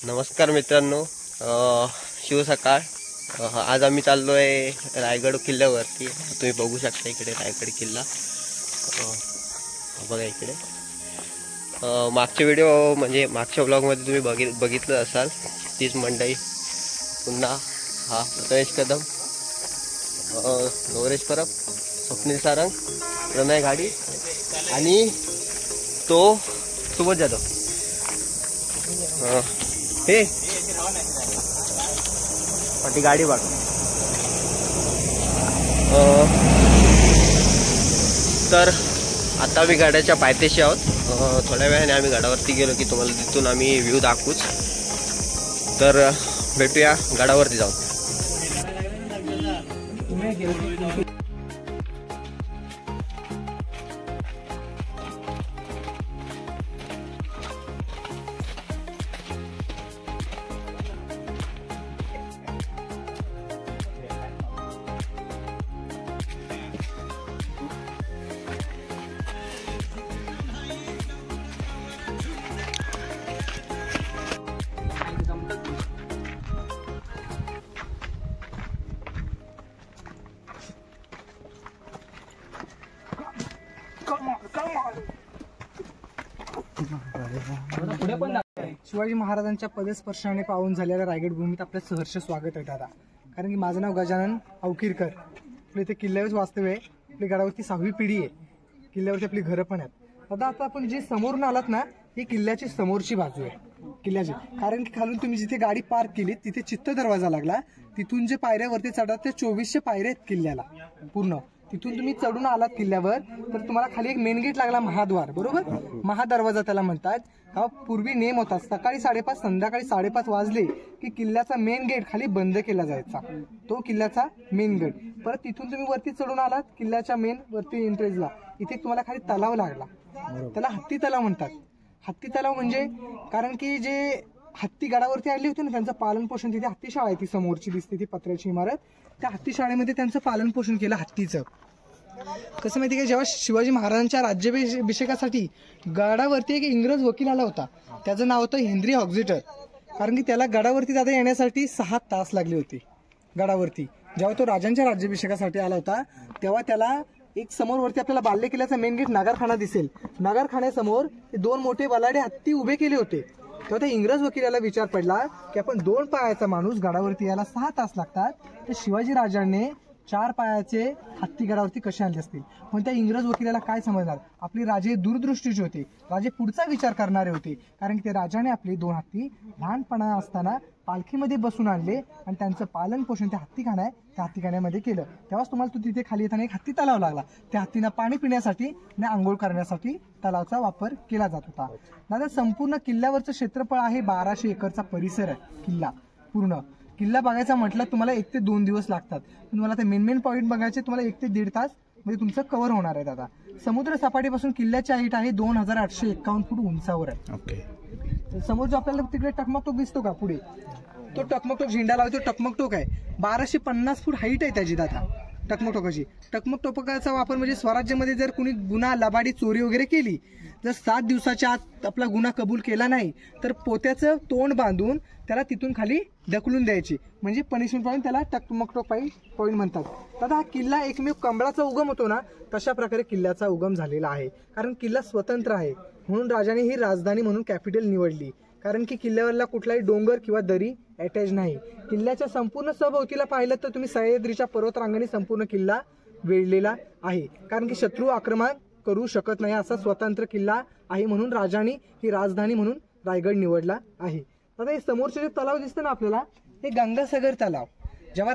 नमस्कार मित्रांनो, शिव सकाळ। आज आम्ही चाललोय रायगड किल्ल्यावरती। तुम्ही बघू शकता इकडे रायगड किल्ला बघा इकडे। मागच्या व्हिडिओ म्हणजे मागच्या ब्लॉगमध्ये तुम्ही बघितलं असाल तीच मंडई पुन्हा हा प्रथमेश कदम, नवरेश परब, स्वप्नील सारंग, प्रणय घाडी आणि तो सुबोध जाधव। हे ती गाडी बघ। तर आता आम्ही गाड्याच्या पायथ्याशी आहोत। थोड्या वेळाने आम्ही गडावरती गेलो की तुम्हाला तिथून आम्ही व्ह्यू दाखवूच। तर भेटूया गडावरती जाऊन। शिवाजी महाराजांच्या पदस्पर्शाने पावन झालेल्या रायगड भूमीत आपलं सहर्ष स्वागत आहे दादा। कारण की माझं नाव गजानन अवकीरकर। आपल्या इथे किल्ल्यावरच वास्तव्य आहे। आपली गडावरती 6वी पिढी आहे। किल्ल्यावरती आपली घरं पण आहेत। दादा आता आपण जे समोरून आलात ना, ही किल्ल्याची समोरची बाजू आहे किल्ल्याची। कारण की खालून तुम्ही जिथे गाडी पार्क केली तिथे चित्त दरवाजा लागला, तिथून जे पायऱ्यावरती चढात ते 2400 पायऱ्या आहेत किल्ल्याला पूर्ण। तिथून तुम्ही चढून आलात किल्ल्यावर तर तुम्हाला खाली एक मेन गेट लागला, महाद्वार, बरोबर, महादरवाजा त्याला म्हणतात। हा पूर्वी नेम होता, सकाळी 5:30 संध्याकाळी 5:30 वाजले की किल्ल्याचा मेन गेट खाली बंद केला जायचा, तो किल्ल्याचा मेन गेट। परत तिथून तुम्ही वरती चढून आलात किल्ल्याच्या मेन वरती एंट्रेन्सला, इथे तुम्हाला खाली तलाव लागला, त्याला हत्ती तलाव म्हणतात। हत्ती तलाव म्हणजे कारण की जे हत्ती गडावरती आले होते ना, त्यांचं पालन पोषण, तिथे हत्ती शाळा आहे ती समोरची दिसते ती पत्र्याची इमारत, त्या हत्ती शाळेमध्ये त्यांचं पालन पोषण केलं हत्तीचं। कसं माहिती का, जेव्हा शिवाजी महाराजांच्या राज्याभिषेकासाठी गडावरती एक इंग्रज वकील आला होता, त्याचं नाव होतं हेनरी ऑक्झिटर। कारण की त्याला गडावरती दादा येण्यासाठी 6 तास लागले होते गडावरती। जेव्हा तो राजांच्या राज्याभिषेकासाठी आला होता तेव्हा त्याला एक समोर वरती आपल्याला बाल्य किल्ल्याचा मेन गेट नगारखाना दिसेल, नगारखान्यासमोर 2 मोठे बलाढ्य हत्ती उभे केले होते। तेव्हा त्या इंग्रज वकिलाला विचार पडला की आपण 2 पायाचा माणूस गडावरती यायला 6 तास लागतात, तर शिवाजी राजांनी 4 पायाचे हत्ती गडावरती कसे आणले असतील। पण त्या इंग्रज वकिलाला काय समजणार, आपले राजे दूरदृष्टीचे होते, राजे पुढचा विचार करणारे होते। कारण की ते राजाने आपले 2 हत्ती लहानपणा असताना पालखीमध्ये बसून आणले आणि त्यांचं पालन पोषण त्या हत्तीखाना आहे त्या हत्तीखान्यामध्ये केलं। तेव्हाच तुम्हाला तो तिथे खाली येताना एक हत्ती तलाव लागला, त्या हत्तींना पाणी पिण्यासाठी आणि आंघोळ करण्यासाठी तलावाचा वापर केला जात होता। दादा संपूर्ण किल्ल्यावरचं क्षेत्रफळ आहे 1200 एकरचा परिसर आहे किल्ला पूर्ण। किल्ला बघायचा म्हटलं तुम्हाला 1 ते 2 दिवस लागतात, पण तुम्हाला ते मेन पॉईंट बघायचे तुम्हाला 1 ते 1.5 तास म्हणजे तुमचं कव्हर होणार आहे दादा। समुद्र सपाटीपासून किल्ल्याची हाईट आहे 2851 फूट उंचावर आहे। ओके, समोर जो आपल्याला तिकडे टकमकटोक दिसतो का पुढे, तो टकमकटोक झेंडा लावतो, टकमकटोक आहे 1250 फूट हाईट आहे त्याची दादा टकमकटोकाची। टकमकटोकाचा वापर म्हणजे स्वराज्यामध्ये जर कुणी गुन्हा, लबाडी, चोरी वगैरे केली, जर 7 दिवसाच्या आत आपला गुन्हा कबूल केला नाही तर पोत्याचं तोंड बांधून त्याला तिथून खाली ढकलून द्यायची, म्हणजे पनिशमेंट पॉईंट, त्याला टकमकटोक पॉईंट म्हणतात। दादा हा किल्ला एकमेव कमळाचा उगम होतो ना, तशा प्रकारे किल्ल्याचा उगम झालेला आहे। कारण किल्ला स्वतंत्र आहे म्हणून राजाने ही राजधानी म्हणून कॅपिटल निवडली। कारण की किल्ल्यावरला कुठलाही डोंगर किंवा दरी अटॅच नाही। किल्ल्याच्या संपूर्ण सभोवतीला पाहिलं तर तुम्ही सह्याद्रीच्या पर्वतरांगाने संपूर्ण किल्ला वेढलेला आहे। कारण की शत्रू आक्रमण करू शकत नाही असा स्वतंत्र किल्ला आहे, म्हणून राजाने ही राजधानी म्हणून रायगड निवडला आहे। आता हे समोरचे जे तलाव दिसतं ना आपल्याला, हे गंगासागर तलाव। जेव्हा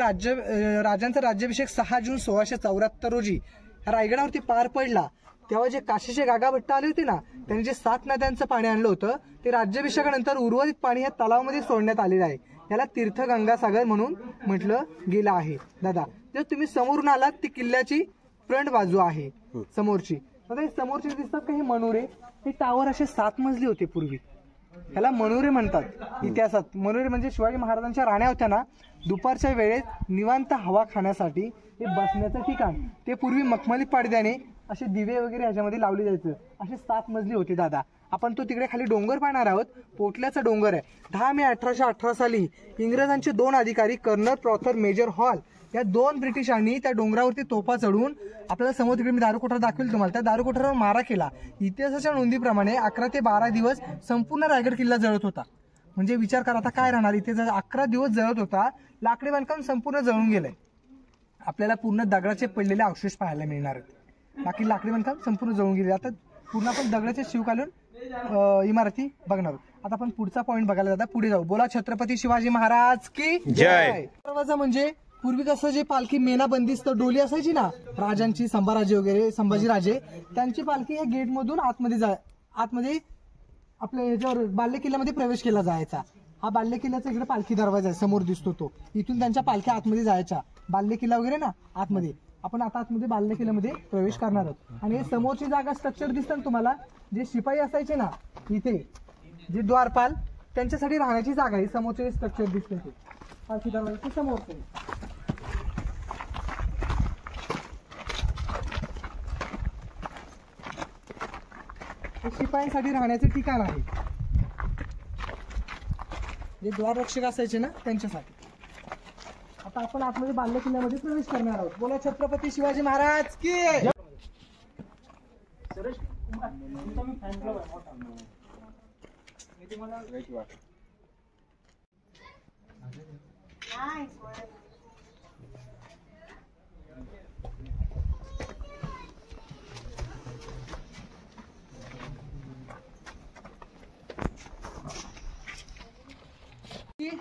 राजांचा राज्याभिषेक 6 जून 1674 रोजी रायगडावरती पार पडला, तेव्हा जे काशीचे गागाभट्ट आले होते ना, त्यांनी जे 7 नद्यांचं पाणी आणलं होतं ते राज्याभिषेकानंतर उर्वरित पाणी या तलावामध्ये सोडण्यात आलेलं आहे। याला तीर्थ गंगासागर म्हणून म्हटलं गेलं आहे। दादा जर तुम्ही समोरून आलात ती किल्ल्याची फ्रंट बाजू आहे समोरची। आता हे समोरचे दिसतात का, हे मनोरे, हे टावर असे 7 मजली होते पूर्वी, ह्याला मनोरे म्हणतात इतिहासात। मनोरे म्हणजे शिवाजी महाराजांच्या राण्या होत्या ना, दुपारच्या वेळेत निवांत हवा खाण्यासाठी हे बसण्याचं ठिकाण, ते पूर्वी मखमली पडद्याने असे दिवे वगैरे ह्याच्यामध्ये लावले जायचं। असे 7 मजली होते दादा। आपण तो तिकडे खाली डोंगर पाहणार आहोत. पोटल्याचा डोंगर आहे. 10 मे 1818 साली इंग्रजांचे 2 अधिकारी कर्नल प्रॉथर मेजर हॉल या 2 ब्रिटिशांनी त्या डोंगरावरती तोफा चढवून आपल्याला समोर तिकडे मी दारुकोठा दाखवेल तुम्हाला, त्या दारुकोठ्यावर मारा केला. इतिहासाच्या नोंदीप्रमाणे 11 ते 12 दिवस संपूर्ण रायगड किल्ला जळत होता. म्हणजे विचार करा आता काय राहणार, इथे 11 दिवस जळत होता. लाकडी बांधकाम संपूर्ण जळून गेलंय. आपल्याला पूर्ण दगडाचे पडलेले अवशेष पाहायला मिळणार आहेत. बाकी लाकडी बांधकाम संपूर्ण जळून गेले. आता पूर्ण आपण दगडाचे शिव घालून इमारती बघणार आहोत. आता आपण पुढचा पॉईंट बघायला जाता, पुढे जाऊ. बोला छत्रपती शिवाजी महाराज की जय. दरवाजा म्हणजे पूर्वी कसं जे पालखी मेना बंदिस्त डोली असायची ना राजांची, संभाराजे वगैरे संभाजीराजे, त्यांची पालखी या गेट मधून आतमध्ये आपल्या याच्यावर बाल्य किल्ल्यामध्ये प्रवेश केला जायचा. हा बाल्य किल्ल्याचा इकडे पालखी दरवाजा आहे, समोर दिसतो तो. इथून त्यांच्या पालख्या आतमध्ये जायच्या. बाल्य किल्ला वगैरे ना आतमध्ये. आपण आता आतमध्ये बाल्य किल्ल्यामध्ये प्रवेश करणार आहोत. आणि समोरची जागा स्ट्रक्चर दिसतं ना तुम्हाला, जे शिपाई असायचे ना इथे, जे द्वारपाल, त्यांच्यासाठी राहण्याची जागा आहे. समोरचे स्ट्रक्चर दिसते ते पालखी दरवाजाच्या समोरचे. शिपायांसाठी राहण्याचे ठिकाण आहे. जे द्वाररक्षक असायचे ना त्यांच्यासाठी. आता आपण आतमध्ये बाल्य किल्ल्यामध्ये प्रवेश करणार आहोत. बोला छत्रपती शिवाजी महाराज की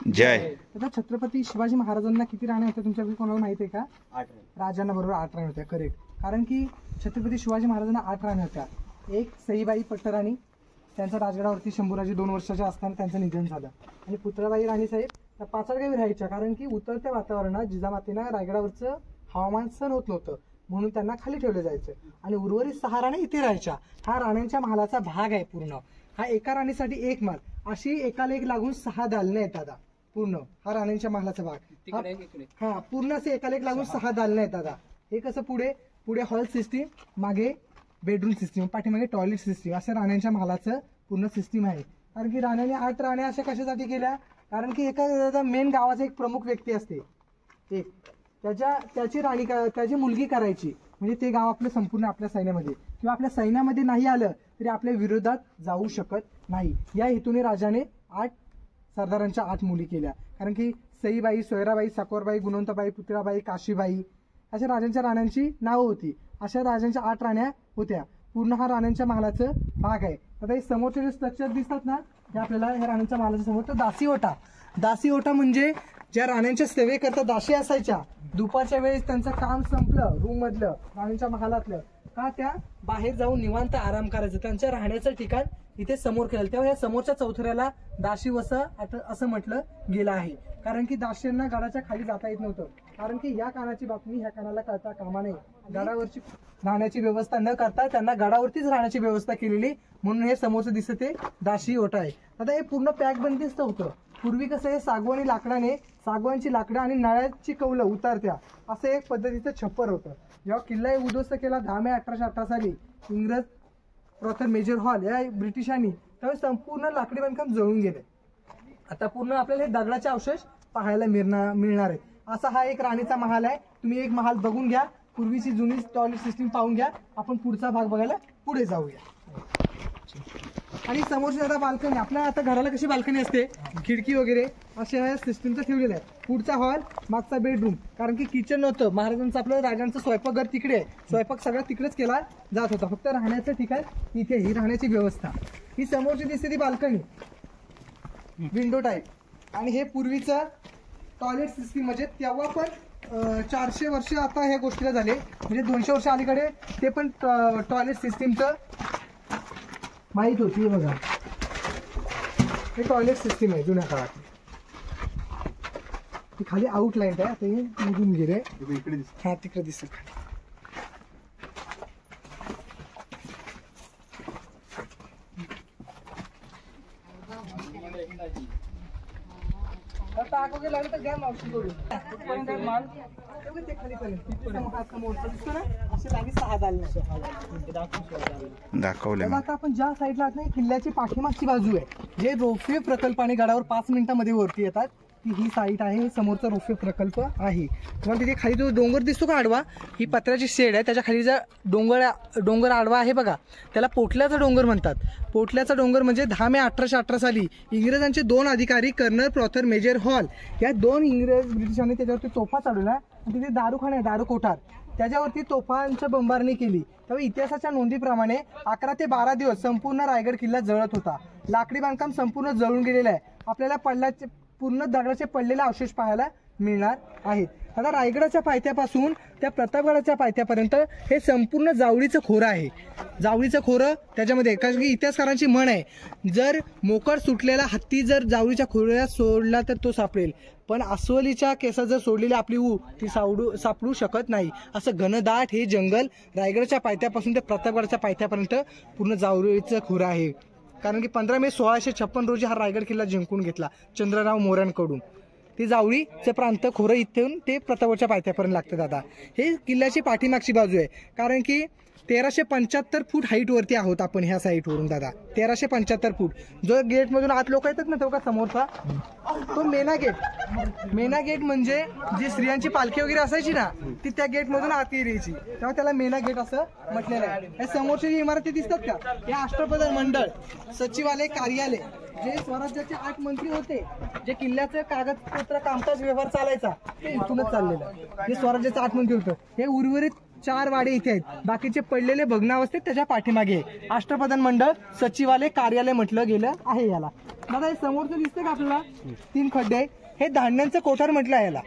जय. आता छत्रपती शिवाजी महाराजांना किती राण्या होत्या तुमच्याकडे कोणाला माहिती आहे का? 8. राजांना बरोबर 8 राण्या होत्या. करेक्ट. कारण की छत्रपती शिवाजी महाराजांना 8 राण्या होत्या. एक सईबाई पट्टराणी, त्यांच्या राजगडावरती शंभूराजे 2 वर्षाच्या असताना त्यांचं निधन झालं. आणि पुतळाबाई राणी साहेब त्या पाचडगावी राहायच्या. कारण की उतरत्या वातावरणात जिजामातेनं रायगडावरचं हवामान सहन होत नव्हतं, म्हणून त्यांना खाली ठेवलं जायचं. आणि उर्वरित 6 राण्या इथे राहायच्या. हा राण्यांच्या महालाचा भाग आहे पूर्ण. हा एका राणीसाठी 1 महाल, अशी एकाला एक लागून 6 दालने आहेत दादा. पूर्ण हा राण्यांच्या महालाचा भाग. हा पूर्ण असे एकाला एक लागून 6 दालने आहेत दादा. हे कसं पुढे हॉल सिस्टीम, मागे बेडरूम सिस्टीम, पाठीमागे टॉयलेट सिस्टीम, असं राण्यांच्या महालाचं पूर्ण सिस्टीम आहे. कारण की राण्याने 8 राण्या अशा कशासाठी केल्या? कारण की एका मेन गावाचा एक प्रमुख व्यक्ती असते, एक त्याची मुलगी करायची. म्हणजे ते गाव आपलं संपूर्ण आपल्या सैन्यामध्ये किंवा आपल्या सैन्यामध्ये नाही आलं तरी आपल्या विरोधात जाऊ शकत नाही. या हेतूने राजाने 8 सरदारांच्या 8 मुली केल्या. कारण की सईबाई, सोयराबाई, साकोरबाई, गुणवंताबाई, पुतळाबाई, काशीबाई अशा राजांच्या राण्यांची नावं होती. अशा राजांच्या 8 राण्या होत्या. पूर्ण हा राण्यांच्या महालाचं भाग आहे. आता हे समोरचे जे स्ट्रक्चर दिसतात ना, हे आपल्याला ह्या राण्यांच्या महालाच्या समोर तर दासी ओटा म्हणजे ज्या राण्यांच्या सेवेकरता दासी असायच्या, दुपारच्या वेळेस त्यांचं काम संपलं रूम मधलं राणीच्या महालातलं का त्या बाहेर जाऊन निवांत आराम करायचं, त्यांच्या राहण्याचं ठिकाण इथे समोर केलं. तेव्हा या समोरच्या चौथऱ्याला दासी वसा असं म्हटलं गेलं आहे. कारण की दासींना गडाच्या खाली जाता येत नव्हतं. कारण की या कानाची बातमी ह्या कानाला कळता कामा नये. गडावरची राहण्याची व्यवस्था न करता त्यांना गडावरतीच राहण्याची व्यवस्था केलेली, म्हणून हे समोरचं दिसतं ते दासी ओटा आहे. आता हे पूर्ण पॅक बंदिस्त होतं. पूर्वी कसं हे सागवानची लाकडं आणि नळ्याची कौलं उतारत्या असं एक पद्धतीचं छप्पर होतं. जेव्हा किल्ला उद्ध्वस्त केला 10 मे 1818 साली इंग्रज प्रॉथर मेजर हॉल या ब्रिटिशांनी, त्यावेळेस संपूर्ण लाकडी बांधकाम जळून गेले. आता पूर्ण आपल्याला हे दगडाचे अवशेष पाहायला मिळणार आहेत. असा हा एक राणीचा महाल आहे. तुम्ही एक महाल बघून घ्या, पूर्वीची जुनी टॉयलेट सिस्टीम पाहून घ्या. आपण पुढचा भाग बघायला पुढे जाऊया. आणि समोरची आता बाल्कनी, आपल्या आता घराला कशी बाल्कनी असते, खिडकी वगैरे अशा सिस्टीमचं ठेवलेलं आहे. पुढचा हॉल, मागचा बेडरूम. कारण की किचन नव्हतं. महाराजांचं आपलं राजांचं स्वयंपाकघर तिकडे आहे. स्वयंपाक सगळा तिकडेच केला जात होता. फक्त राहण्याचं ठिकाण इथे, ही राहण्याची व्यवस्था. ही समोरची दिसते ती बाल्कनी, विंडो टाईप. आणि हे पूर्वीचं टॉयलेट सिस्टीम, म्हणजे तेव्हा पण 400 वर्ष आता ह्या गोष्टीला झाले, म्हणजे 200 वर्ष अलीकडे ते पण टॉयलेट सिस्टीमचं माहीत होती. बघा हे टॉयलेट सिस्टीम आहे जुन्या काळात. ती खाली आउटलाईन आहे. आता हे निघून गेले. हा तिकडे दिसेल खाली. आता आग वगैरे लागलं तर घ्या मावशी करून माल ते खाली दिसतो ना असे लागेल 6 दाखवले. आता आपण ज्या साईडला आहात ना किल्ल्याची पाठीमागची बाजू आहे, जे रोपवे प्रकल्प आणि गडावर 5 मिनिटांमध्ये वरती येतात, ही साईट आहे. समोरचा रोपवे प्रकल्प आहे. तुम्हाला तिथे खाली जो डोंगर दिसतो का आडवा, ही पत्र्याची शेड आहे, त्याच्या खाली जर डोंगर आडवा आहे बघा, त्याला पोटल्याचा डोंगर म्हणतात. पोटल्याचा डोंगर म्हणजे 10 मे 1818 साली इंग्रजांचे 2 अधिकारी कर्नल प्रॉथर मेजर हॉल या 2 इंग्रज ब्रिटिशांनी त्याच्यावरती तोफा चालवल्या आणि तिथे दारूखाना आहे, दारू कोठार, त्याच्यावरती तोफांच्या बंबारणी केली. त्यावेळी इतिहासाच्या नोंदीप्रमाणे 11 ते 12 दिवस संपूर्ण रायगड किल्ला जळत होता. लाकडी बांधकाम संपूर्ण जळून गेलेलं आहे. आपल्याला पूर्ण दगडाचे पडलेले अवशेष पाहायला मिळणार आहेत. आता रायगडाच्या पायथ्यापासून त्या प्रतापगडाच्या पायथ्यापर्यंत हे संपूर्ण जावळीचं खोरं आहे. जावळीचं खोरं त्याच्यामध्ये, कारण की इतिहासकारांची म्हण आहे, जर मोकळ सुटलेला हत्ती जर जावळीच्या खोऱ्यात सोडला तर तो सापडेल, पण अस्वलीच्या केसात जर सोडलेली आपली ती सापडू शकत नाही. असं घनदाट हे जंगल रायगडाच्या पायथ्यापासून ते प्रतापगडाच्या पायथ्यापर्यंत पूर्ण जावळीचं खोरं आहे. कारण की 15 मे 1656 रोजी हा रायगड किल्ला जिंकून घेतला चंद्रराव मोऱ्यांकडून. ती जावळीचे प्रांत खोरं इथून ते प्रतापगडच्या पायथ्यापर्यंत लागतं. दादा हे किल्ल्याची पाठीमागची बाजू आहे, कारण की 1375 फूट हाईटवरती आहोत आपण ह्या साईटवरून. दादा 1375 फूट. जो गेटमधून आत लोक येतात ना तो का समोरचा, तो मेना गेट. मेना गेट म्हणजे जी स्त्रियांची पालखी वगैरे असायची ना, ती त्या गेटमधून आत यायची, तेव्हा त्याला मेना गेट असं म्हटलेलं आहे. या समोरच्या जी इमारती दिसतात का, हे अष्टप्रधान मंडळ, सचिवालय, कार्यालय, जे स्वराज्याचे 8 मंत्री होते, जे किल्ल्याचं कागदपत्र कामकाज व्यवहार चालायचा ते इथूनच चाललेलं आहे. जे स्वराज्याचे 8 मंत्री होतं, हे उर्वरित 4 वाडे इथे आहेत. बाकीचे पडलेले भग्नावस्थेत त्याच्या पाठीमागे आहे. अष्टप्रधान मंडळ, सचिवालय, कार्यालय म्हटलं गेलं आहे याला. दादा हे समोरचं दिसतं का आपल्याला 3 खड्डे आहे, हे धान्यांचं कोठार म्हटलं आहे याला.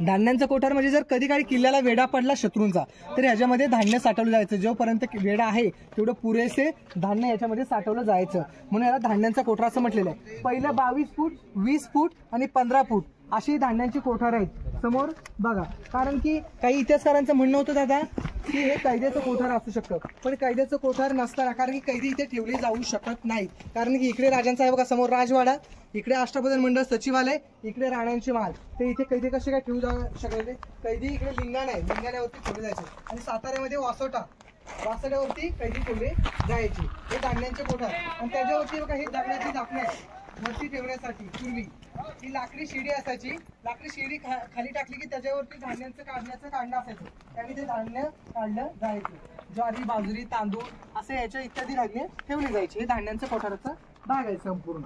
धान्यांचं कोठार म्हणजे जर कधी काही किल्ल्याला वेढा पडला शत्रूंचा, तर ह्याच्यामध्ये धान्य साठवलं जायचं. जोपर्यंत वेढा आहे तेवढं पुरेसे धान्य याच्यामध्ये साठवलं जायचं, म्हणून याला धान्यांचा कोठार असं म्हटलेलं आहे. पहिलं 22 फूट, 20 फूट आणि 15 फूट अशी धान्यांची कोठार आहेत. समोर बघा, कारण की काही इतिहासकारांचं म्हणणं होतं दादा की हे कैद्याचं कोठार असू शकतं, पण कैद्याचं कोठार नसताना, कारण की कैदी इथे ठेवले जाऊ शकत नाहीत, कारण की इकडे राजांचा आहे बघा समोर राजवाडा, इकडे अष्टप्रधान मंडळ, सचिवालय, इकडे राण्यांचे महाल. ते इथे कैदी कसे काय ठेवू शकायचे, कैदी इकडे लिंगाण आहे, लिंगाण्यावरती ठेवले जायचे. आणि साताऱ्यामध्ये वासोट्यावरती कैदी ठेवले जायचे. हे धान्यांचे कोठार. आणि त्याच्यावरती बघा ही दगडाची झाकणे वरती ठेवण्यासाठी पूर्वी ही लाकडी शिडी असायची. लाकडी शिडी खाली टाकली की त्याच्यावरती धान्यांचं काढणं असायचं, त्याने ते धान्य काढलं जायचं. ज्वारी, बाजरी, तांदूळ असे याच्या इत्यादी धान्य ठेवले जायचे. हे धान्यांचं कोठाराचा भाग आहे संपूर्ण.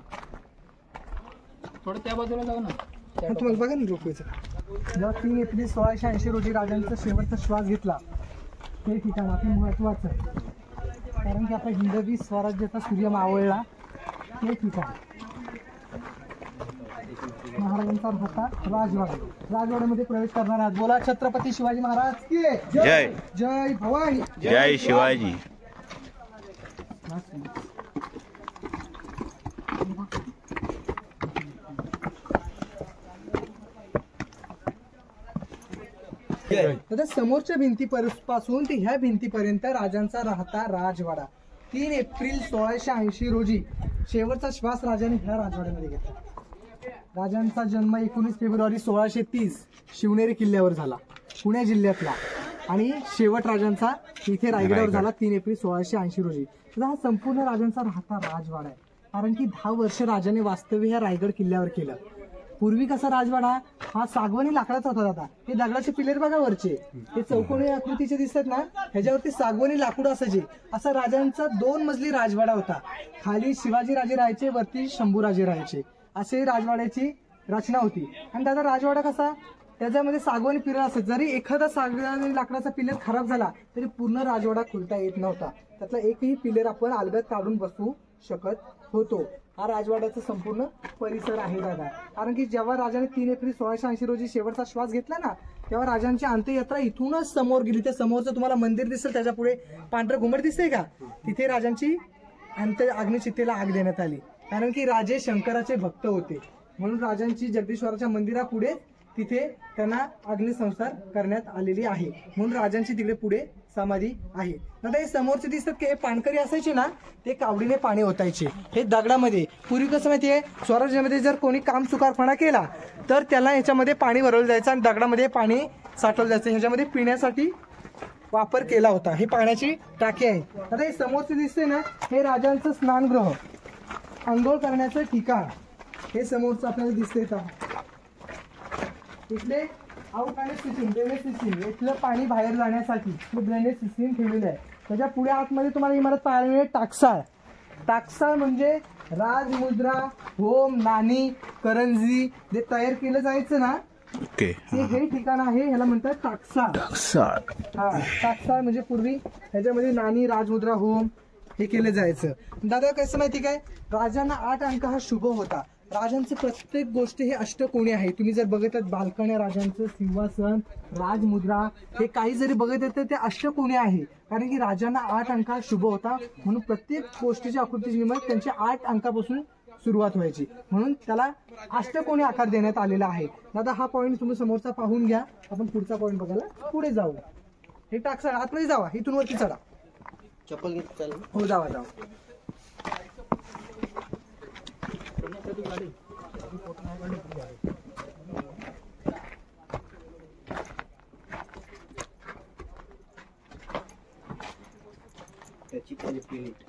थोडं त्या बाजूला जाऊ ना, तुम्हाला बघा ना रोपवेचं. जेव्हा 3 एप्रिल 1680 रोजी राजांचा शेवटचा श्वास घेतला, ते ठिकाण आपलं महत्वाचं आहे, कारण की आपला हिंदवी स्वराज्याचा सूर्य मावळला ते ठिकाण. महाराजांचा राहता राजवाडा. राजवाड्यामध्ये प्रवेश करणार आहात. बोला छत्रपती शिवाजी महाराज की जय. जय भवानी. जय शिवाजी. आता समोरच्या भिंतीपासून ते ह्या भिंतीपर्यंत राजांचा राहता राजवाडा. 3 एप्रिल 1680 रोजी शेवटचा श्वास राजाने ह्या राजवाड्यामध्ये घेतला. राजांचा जन्म 19 फेब्रुवारी 1630 शिवनेरी किल्ल्यावर झाला, पुणे जिल्ह्यातला, आणि शेवट राजांचा इथे रायगडावर झाला 3 एप्रिल 1680 रोजी. तर हा संपूर्ण राजांचा राहता राजवाडा आहे, कारण की 10 वर्ष राजाने वास्तव्य ह्या रायगड किल्ल्यावर केलं. पूर्वी कसा राजवाडा हा सागवानी लाकडाचा होता दादा. हे दगडाचे पिलेर बघा वरचे, हे चौकोनी आकृतीचे दिसतात ना, ह्याच्यावरती सागवानी लाकूड असायचे. असा राजांचा 2 मजली राजवाडा होता. खाली शिवाजी राजे राहायचे, वरती शंभूराजे राहायचे, असे राजवाड्याची रचना होती. आणि दादा राजवाडा कसा, त्याच्यामध्ये सागवानी पिलर असत. जरी एखादा सागवानी लाकडाचा पिलर खराब झाला तरी पूर्ण राजवाडा खुलता येत नव्हता. त्यातला एकही पिलर आपण अलगद काढून बसवू शकत होतो. हा राजवाड्याचा संपूर्ण परिसर आहे दादा. कारण की जेव्हा राजाने 3 एप्रिल 1680 रोजी शेवटचा श्वास घेतला ना, तेव्हा राजांची अंत्ययात्रा इथूनच समोर गेली. त्या समोरचं तुम्हाला मंदिर दिसेल, त्याच्या पुढे पांढरं घुमट दिसतंय का, तिथे राजांची अग्निचितेला आग देण्यात आली. कारण की राजे शंकराचे भक्त होते, म्हणून राजांची जगदीश्वराच्या मंदिरापुढे तिथे त्यांना अग्निसंस्कार करण्यात आलेली आहे, म्हणून राजांची तिकडे पुढे समाधी आहे. आता हे समोरचे दिसतात की हे पाणकरी असायचे ना, ते कावडीने पाणी ओतायचे हे दगडामध्ये. पूर्वी कसं माहितीये, स्वराज्यामध्ये जर कोणी काम चुकारपणा केला तर त्याला ह्याच्यामध्ये पाणी भरवलं जायचं आणि दगडामध्ये पाणी साठवलं जायचं. ह्याच्यामध्ये पिण्यासाठी वापर केला होता. हे पाण्याची टाकी आहे. आता हे समोरचे दिसते ना, हे राजांचं स्नानगृह, आंघोळ करण्याचं ठिकाण. हे समोरचं आपल्याला दिसते. इथले आउटलेट सिस्टीम, ड्रेनेज सिस्टीम, इथलं पाणी बाहेर जाण्यासाठी हे ड्रेनेज सिस्टीम ठेवलेलं आहे. त्याच्या पुढे आतमध्ये तुम्हाला इमारत पाहायला मिळेल टाकसाळ. टाकसाळ म्हणजे राजमुद्रा, होम, नाणी, करंजी जे तयार केलं जायचं ना, हे ठिकाण आहे. ह्याला म्हणतात टाकसाळ. हा, टाकसाळ म्हणजे पूर्वी ह्याच्यामध्ये नाणी, राजमुद्रा, होम हे केलं जायचं. दादा कसं माहिती काय, राजांना 8 अंक हा शुभ होता. राजांचं प्रत्येक गोष्ट हे अष्टकोनी आहे. तुम्ही जर बघितलं बाल्कन्या, राजांचं सिंहासन, राजमुद्रा, हे काही जरी बघितलं तर ते अष्टकोनी आहे. कारण की राजांना 8 अंक हा शुभ होता, म्हणून प्रत्येक गोष्टीची आकृतीची किंमत त्यांच्या 8 अंकापासून सुरुवात व्हायची, म्हणून त्याला अष्टकोनी आकार देण्यात आलेला आहे. दादा हा पॉईंट तुम्ही समोरचा पाहून घ्या. आपण पुढचा पॉईंट बघायला पुढे जाऊ. हे टाकसाळ, आतमध्ये जावा, इथून वरती चढा. चप्पल घेत चालेल? हो, जावा जावा. त्याची plate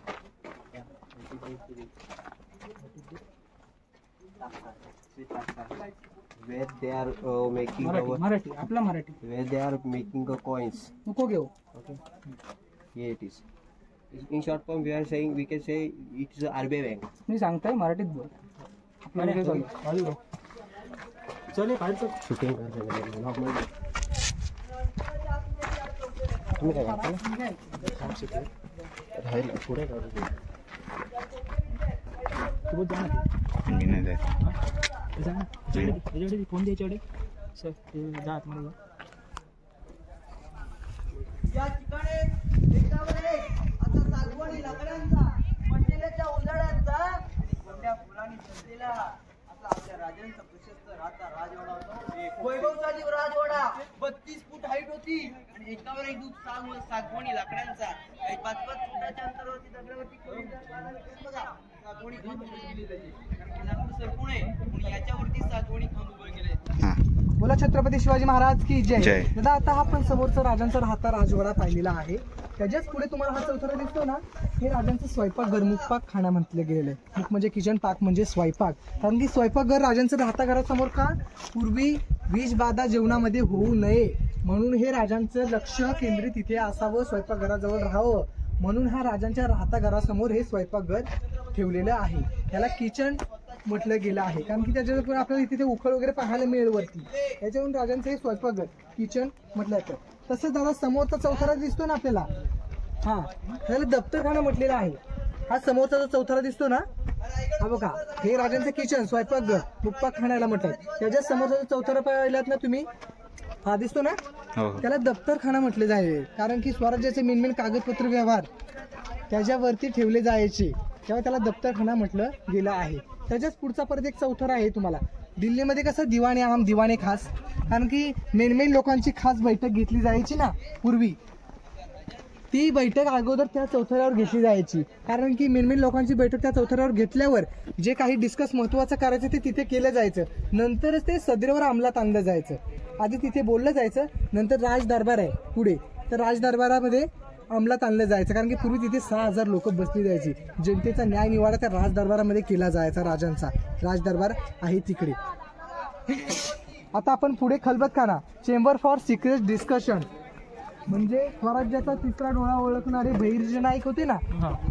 where they are making Marathi आपला Marathi where they are making the coins. नको घेऊ. Okay, here it is. In short form we are saying, we can say it is a RBI bank. मी सांगताय मराठीत बोल. चले खायचं शूटिंग तुम्ही काय करता राहील पुढे काढू तू जा ना. मी नाही जात. जा ना. त्याच्याकडे फोन द्यायच्याकडे सर ते जा आतमध्ये. या ठिकाणी एकावर एक असा सागवानी लाकडांचा, मंजिलेच्या उंदरांचा, कोणत्या फुलांनी सजलेला असा आपल्या राजांचा प्रशस्त राहता राजवाडा होता. वैभवशाली राजवाडा 32 फूट हाईट होती आणि एकावर एक दूध सागवानी लाकडांचा, काही 5-5 फुटाच्या अंतरावरती दगडावरती करून बघा सागवानी खांब उभे केले जायचे. कारण लाकूड सरकून आहे म्हणून याच्यावरती सागवानी खांब उभे केले. बोला छत्रपती शिवाजी महाराज की जय. दादा आता आपण समोरचा राजांचा राहता राजवाडा पाहिलेला आहे. त्याच्याच पुढे तुम्हाला हा चौथरा दिसतो ना, हे राजांचं स्वयंपाकघर, मुखपाक खाना म्हटलं गेलेलं आहे. मुख म्हणजे किचन, पाक म्हणजे स्वयंपाक. कारण की स्वयंपाकघर राजांचं राहता घरासमोर का, पूर्वी विषबाधा जेवणामध्ये होऊ नये म्हणून हे राजांचं लक्ष केंद्रित तिथे असावं, स्वयंपाकघराजवळ राहावं म्हणून हा राजांच्या राहता घरासमोर हे स्वयंपाकघर ठेवलेलं आहे. त्याला किचन म्हटलं गेलं आहे. कारण की त्याच्यावर आपल्याला इथे उखळ वगैरे पाहायला मिळेल वरती, त्याच्यावरून राजांचं हे स्वयंपाकघर किचन म्हटलं जातं. तसंच दादा समोरचा चौथरा दिसतो ना आपल्याला, हा त्याला दप्तरखाना म्हटलेला आहे. हा समोरचा जो चौथरा दिसतो ना, हा बघा हे राजांचं किचन, स्वयंपाकघर, मुखपाक खाण्याला म्हणतात. त्याच्या समोरचा जो चौथरा पाहिलात ना तुम्ही, हा दिसतो ना, त्याला दप्तरखाना म्हटले जाईल. कारण की स्वराज्याचे मेन कागदपत्र व्यवहार त्याच्यावरती ठेवले जायचे, तेव्हा त्याला दप्तरखाना म्हटलं गेलं आहे. त्याच्याच पुढचा परत एक चौथरा आहे तुम्हाला. दिल्लीमध्ये कसं दिवाणे आम, दिवाणे खास, कारण की मेन लोकांची खास बैठक घेतली जायची ना पूर्वी, ती बैठक अगोदर त्या चौथऱ्यावर घेतली जायची. कारण की मेन लोकांची बैठक त्या चौथऱ्यावर घेतल्यावर जे काही डिस्कस महत्त्वाचं करायचं ते तिथे केलं जायचं, नंतरच ते सदरेवर अंमलात आणलं जायचं. आधी तिथे बोललं जायचं, नंतर राज दरबार आहे पुढे, तर राज दरबारामध्ये अंमलात आणलं जायचं. कारण की पूर्वी तिथे 6000 लोक बसली जायची. जनतेचा न्याय निवाडा त्या राज दरबारामध्ये केला जायचा. राजांचा राज दरबार आहे तिकडे. आता आपण पुढे खलबतखाना, चेंबर फॉर सिक्रेट डिस्कशन, म्हणजे स्वराज्याचा तिसरा डोळा ओळखणारे बहिर्जी नाईक होते ना,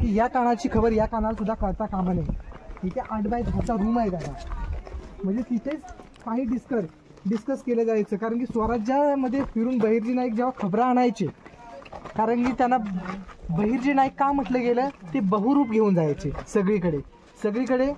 की या कानाची खबर या कानाला सुद्धा कळता कामा नये. इथे 8x10 रूम आहे दादा, म्हणजे तिथेच काही डिस्कस केलं जायचं. कारण की स्वराज्यामध्ये फिरून बहिर्जी नाईक जेव्हा खबरा आणायचे, कारण की त्यांना बहिर्जी नाईक का म्हटलं गेलं, ते बहुरूप घेऊन जायचे. सगळीकडे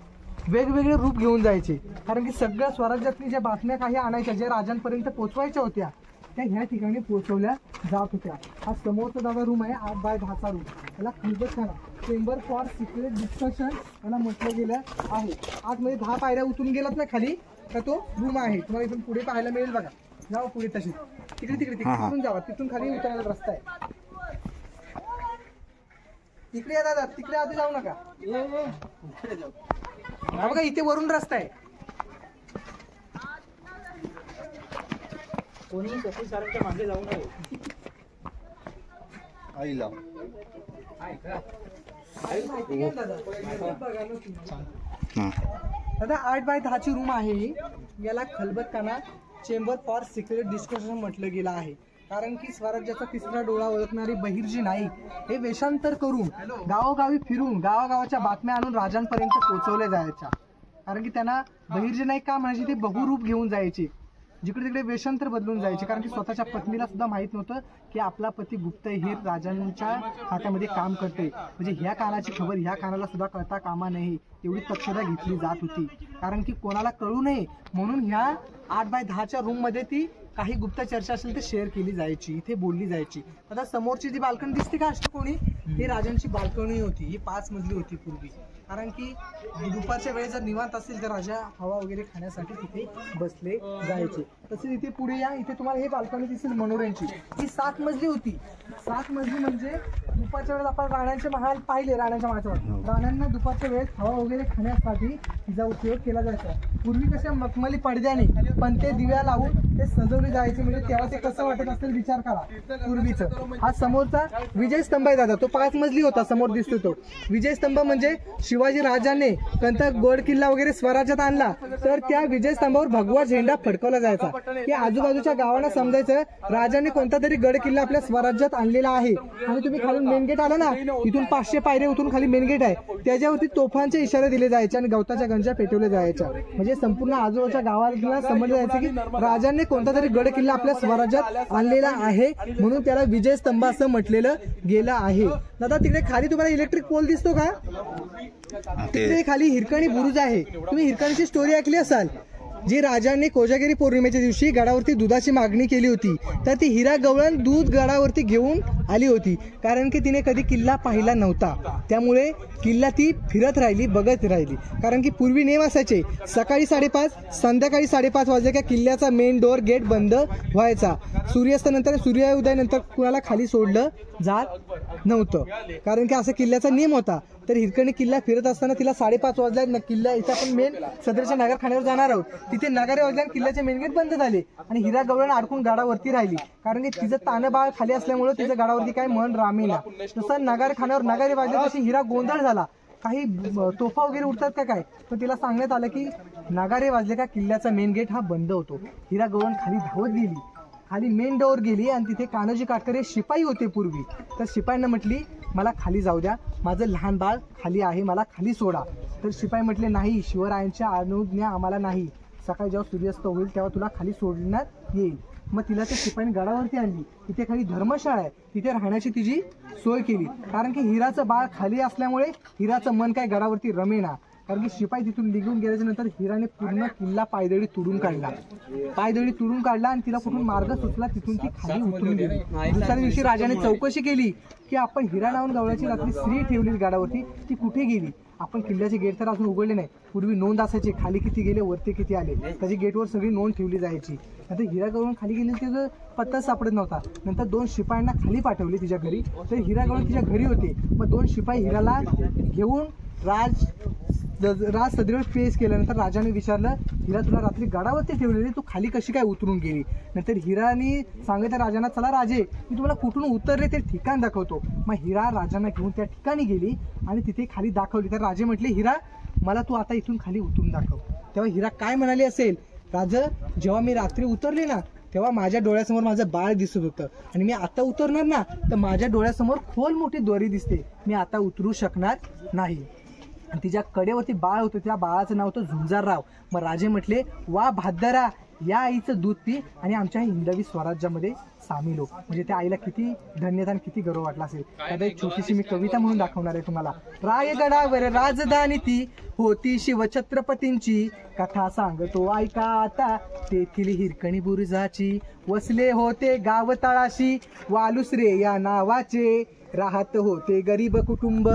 वेगवेगळे रूप घेऊन जायचे. कारण की सगळ्या स्वराज्यातली ज्या बातम्या काही आणायच्या, ज्या राजांपर्यंत पोहोचवायच्या होत्या, त्या ह्या ठिकाणी पोहोचवल्या जात होत्या. हा समोरचा दादा रूम आहे 8x10 रूम, त्याला खलबतखाना, चेंबर फॉर सिक्रेट डिस्कशन याला म्हटलं गेलं आहे. आतमध्ये 10 पायऱ्या उतरून गेलात ना खाली का तो रूम आहे. तुम्हाला इथून पुढे पाहायला मिळेल बघा. जावा पुढे, तशी तिकडे तिकडून जावा, तिथून खाली उतरायला रस्ता आहे. इकडे या दादा, तिकडे आधी जाऊ नका. हा बघा इथे वरून रस्ता आहे. कोणी कपिल सरांच्या मागे जाऊ नये. आईला दादा 8x10 रूम आहे ही. याला खलबतखाना चेंबर फॉर सिक्रेट डिस्कशन म्हटलं गेलं आहे. कारण की स्वराज्याचा तिसरा डोळा ओळखणारे बहिर्जी नाईक हे वेषांतर करून गावोगावी फिरून गावागावाच्या बातम्या आणून राजांपर्यंत पोहोचवल्या जायच्या. कारण की त्यांना बहिर्जी नाईक का म्हणायचे, ते बहुरूप घेऊन जायचे, जिकडे तिकडे वेषांतर बदलून जायचे. कारण की स्वतःच्या पत्नीला सुद्धा माहित नव्हतं की आपला पती गुप्तहेर राजांच्या हातामध्ये काम करते. म्हणजे ह्या कानाची खबर ह्या कानाला सुद्धा कळता कामा नये एवढी दक्षता घेतली जात होती. कारण की कोणाला कळू नये म्हणून ह्या 8x10 रूम मध्ये ती काही गुप्त चर्चा असेल ते शेअर केली जायची, इथे बोलली जायची. आता समोरची जी बाल्कनी दिसते का अष्टकोनी, ही राजांची बाल्कनी होती. ही 5 मजली होती पूर्वी. कारण की दुपारच्या वेळेस जर निवांत असेल तर राजा हवा वगैरे खाण्यासाठी तिथे बसले जायचे. तसेच इथे पुढे या, इथे तुम्हाला हे बाल्कनी दिसेल मनोऱ्यांची. ही 7 मजली होती. 7 मजली म्हणजे दुपारच्या वेळेस आपण राण्यांचे महाल पाहिले, राण्यांच्या महालावर राण्यांना दुपारच्या वेळेस हवा वगैरे खाण्यासाठी तिचा उपयोग केला जायचा. पूर्वी कशा मखमली पडद्याने पण ते दिव्या लावून ते सजवले जायचे. म्हणजे तेव्हा ते कसं वाटत असेल विचार करा पूर्वीचं. हा समोरचा विजय स्तंभ आहे दादा, तो 5 मजली होता. समोर दिसतो तो विजय स्तंभ. म्हणजे शिवाजी राजाने कोणता गड किल्ला वगैरे स्वराज्यात आणला तर त्या विजय स्तंभावर भगवा झेंडा फडकवला जायचा की आजूबाजूच्या गावांना समजायचं राजाने कोणता तरी गड किल्ला आपल्या स्वराज्यात आणलेला आहे. आणि तुम्ही खालून मेन गेट आला ना, इथून 500 पायऱ्या उतरून खाली मेन गेट आहे, त्याच्यावरती तोफांचे इशारे दिले जायचे आणि गवताच्या गंजा पेटवल्या जायच्या. म्हणजे संपूर्ण आजूबाजूच्या गावाला समजलं जायचं की राजाने कोणता तरी गड किल्ला आपल्या स्वराज्यात आणलेला आहे, म्हणून त्याला विजय स्तंभ असं म्हटलेलं गेलं आहे. दादा तिकडे खाली तुम्हाला इलेक्ट्रिक पोल दिसतो का, तिकडे खाली हिरकणी बुरुज आहे. तुम्ही हिरकणीची स्टोरी ऐकली असाल. जी राजाने कोजागिरी पौर्णिमेच्या दिवशी गडावरती दुधाची मागणी केली होती तर ती हिरा गवळण दूध गडावरती घेऊन आली होती. कारण की तिने कधी किल्ला पाहिला नव्हता, त्यामुळे किल्ला ती फिरत राहिली, बघत राहिली. कारण की पूर्वी नेम असायचे सकाळी 5:30 संध्याकाळी 5:30 वाजले का किल्ल्याचा मेन डोअर गेट बंद व्हायचा. सूर्यास्तानंतर सूर्योदयानंतर कुणाला खाली सोडलं जात नव्हतं. कारण की असं किल्ल्याचा नियम होता. तर हिरकणी किल्ला फिरत असताना तिला 5:30 वाजल्या. किल्ला इथे आपण मेन सदरच्या नगरखान्यावर जाणार आहोत. तिथे नगारे वाजल्याने किल्ल्याचे मेन गेट बंद झाले आणि हिरा गवळण अडकून गाडावरती राहिली. कारण की तिचं ताणबाळ खाली असल्यामुळे तिचं गाडावरती काय मन रामेना. तसं नगारखान्यावर नगारे वाजले तशी हिरा गोंधळ झाला. काही तोफा वगैरे उठतात का काय, पण तिला सांगण्यात आलं की नगारे वाजले का किल्ल्याचा मेन गेट हा बंद होतो. हिरा गवळण खाली धावत गेली, खाली मेन डोअर गेली आणि तिथे कान्होजी काटकरे शिपाई होते पूर्वी. तर शिपायांना म्हटली मला खाली जाऊ द्या, माझं लहान बाळ खाली आहे, मला खाली सोडा. तर शिपाई म्हटले नाही, शिवरायांच्या अनुज्ञा आम्हाला नाही, सकाळी जेव्हा सूर्यास्त होईल तेव्हा तुला खाली सोडण्यात येईल. मग तिला त्या शिपाईने गडावरती आणली. तिथे खाली धर्मशाळा आहे, तिथे राहण्याची तिची सोय केली. कारण की हिराचं बाळ खाली असल्यामुळे हिराचं मन काय गडावरती रमेना. कारण की शिपाई तिथून निघून गेल्याच्या नंतर हिराने पूर्ण किल्ला पायदळी तुडून काढला आणि तिला कुठून मार्ग सुचला तिथून ती खाली उतरून गेली. दुसऱ्या दिवशी राजाने चौकशी केली की आपण हिरा नावान गवळ्याची रात्री स्त्री ठेवली गाडावरती, ती कुठे गेली. आपण किल्ल्याचे गेट तर अजून उघडले नाही. पूर्वी नोंद असायची खाली किती गेले वरती किती आले, त्याची गेटवर सगळी नोंद ठेवली जायची. नंतर हिरा गवळण खाली गेली त्याचा पत्ता सापडत नव्हता. नंतर 2 शिपायांना खाली पाठवले तिच्या घरी. तर हिरा गवळण तिच्या घरी होते. मग 2 शिपाई हिराला घेऊन राज सदरीवर पेश केल्यानंतर राजाने विचारलं हिरा तुला रात्री गडावरती ठेवलेली, तू खाली कशी काय उतरून गेली. नंतर हिराने सांगितलं राजांना चला राजे मी तुम्हाला कुठून उतरले ते ठिकाण दाखवतो. मग हिरा राजांना घेऊन त्या ठिकाणी गेली आणि तिथे खाली दाखवली. तर राजे म्हटले हिरा मला तू आता इथून खाली उतरून दाखव. तेव्हा हिरा काय म्हणाली असेल, राजा जेव्हा मी रात्री उतरले ना तेव्हा माझ्या डोळ्यासमोर माझं बाळ दिसत होतं आणि मी आता उतरणार ना तर माझ्या डोळ्यासमोर खोल मोठी दोरी दिसते, मी आता उतरू शकणार नाही. तिच्या कडेवरती बाळ होतं, त्या बाळाचं नाव होतं झुंजारराव. मग राजे म्हटले वा भादरा या आईचं दूध पी आणि आमच्या हिंदवी स्वराज्यामध्ये सामील हो. म्हणजे त्या आईला किती धन्यता आणि किती गर्व वाटला असेल. आता एक छोटीशी मी कविता म्हणून दाखवणार आहे तुम्हाला. रायगडावर राजधानी ती होती शिवछत्रपतींची, कथा सांगतो ऐका आता तेथील हिरकणी बुरुजाची. वसले होते गाव तळाशी वालुसरे या नावाचे, राहत होते गरीब कुटुंब,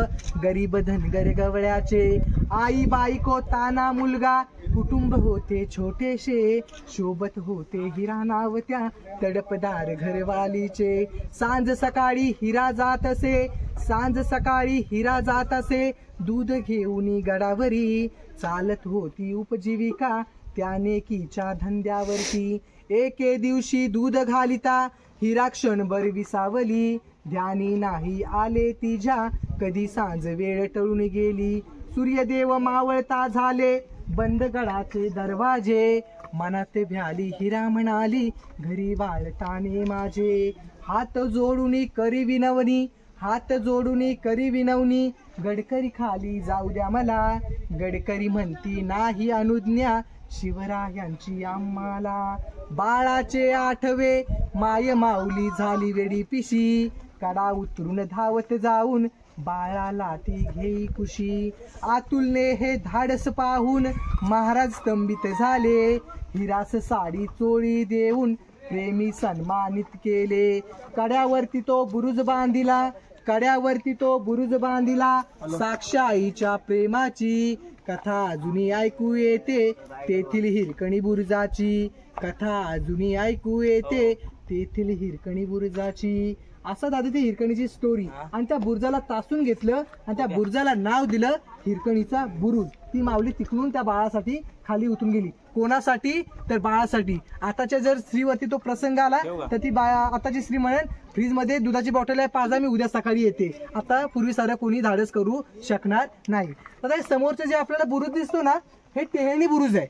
गरीब धनगर गवळ्याचे, आई बायको ताना मुलगा, कुटुंब होते छोटेशे, शोभत होते हिरा नाव त्या तडपदार घरवालीचे. सांज सकाळी हिरा जात असे, सांज सकाळी हिरा जात असे, दूध घेऊन गडावरी, चालत होती उपजीविका त्याने कीच्या धंद्यावरती. एके दिवशी दूध घालिता हिरा क्षणभर विसावली, ध्यानी नाही आले तिच्या कधी सांज वेळ टळून गेली. सूर्यदेव मावळता झाले बंद गडाचे दरवाजे, मनात भ्याली हिरा म्हणाली घरी बाळटाने माझे. हात जोडून करी विनवणी, हात जोडून करी विनवणी, गडकरी खाली जाऊ द्या मला, गडकरी म्हणती नाही अनुज्ञा शिवरायांची आम्हाला. बाळाचे आठवे माय माऊली झाली वेडी पिशी, कडा उतरून धावत जाऊन बाळाला ती घेई कुशी. आतुलने हे धाडस पाहून महाराज स्तंभित झाले, हिरास साडी चोळी देऊन प्रेमी सन्मानित केले. कड्यावरती तो बुरुज बांधिला, कड्यावरती तो बुरुज बांधिला, साक्ष आईच्या प्रेमाची कथा अजूनही ऐकू येते तेथील हिरकणी बुरुजाची, कथा अजूनही ऐकू येते तेथील हिरकणी बुरुजाची. असं दादा ती हिरकणीची स्टोरी. आणि त्या बुरुजाला तासून घेतलं आणि त्या बुरुजाला नाव दिलं हिरकणीचा बुरुज. ती माऊली तिकडून त्या बाळासाठी खाली उतरून गेली. कोणासाठी? तर बाळासाठी. आताच्या जर स्त्रीवरती तो प्रसंग आला तर ती आताची स्त्री म्हणेल फ्रीज मध्ये दुधाची बॉटल आहे पाजा, मी उद्या सकाळी येते. आता पूर्वी सारं कोणी धाडस करू शकणार नाही. आता समोरचं जे आपल्याला बुरुज दिसतो ना, हे टेहळणी बुरुज आहे.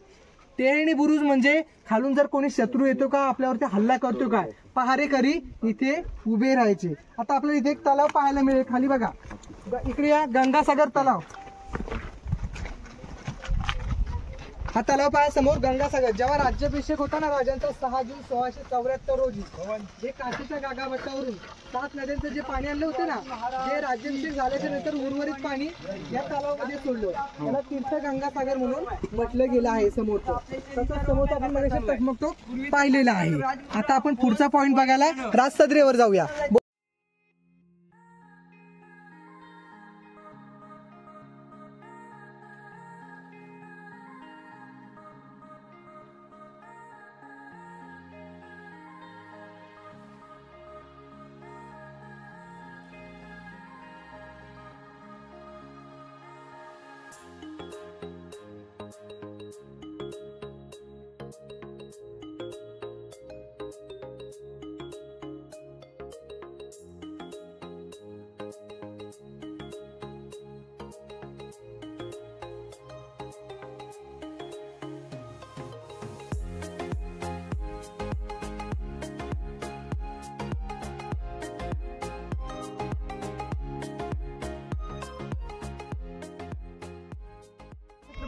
टेहळणी बुरुज म्हणजे खालून जर कोणी शत्रू येतो का, आपल्यावरती हल्ला करतो काय, पहारेकरी इथे उभे राहायचे. आता आपल्याला इथे एक तलाव पाहायला मिळेल खाली बघा, इकडे या गंगासागर तलाव. हा तलाव पहा समोर गंगासागर. जेव्हा राज्याभिषेक होता ना राजांचा 6 जून 1674 रोजी, हे काशीच्या गागाभट्टावरून 7 नद्यांचं जे पाणी आणलं होतं ना, जे राज्याभिषेक झाल्याच्या नंतर उर्वरित पाणी या तलावामध्ये सोडलं. त्याला तीर्थ गंगासागर म्हणून म्हटलं गेलं आहे. समोरचं तसंच समोरचा आपण मगाशी टकमकतो पाहिलेला आहे. आता आपण पुढचा पॉईंट बघायला राजसदरेवर जाऊया.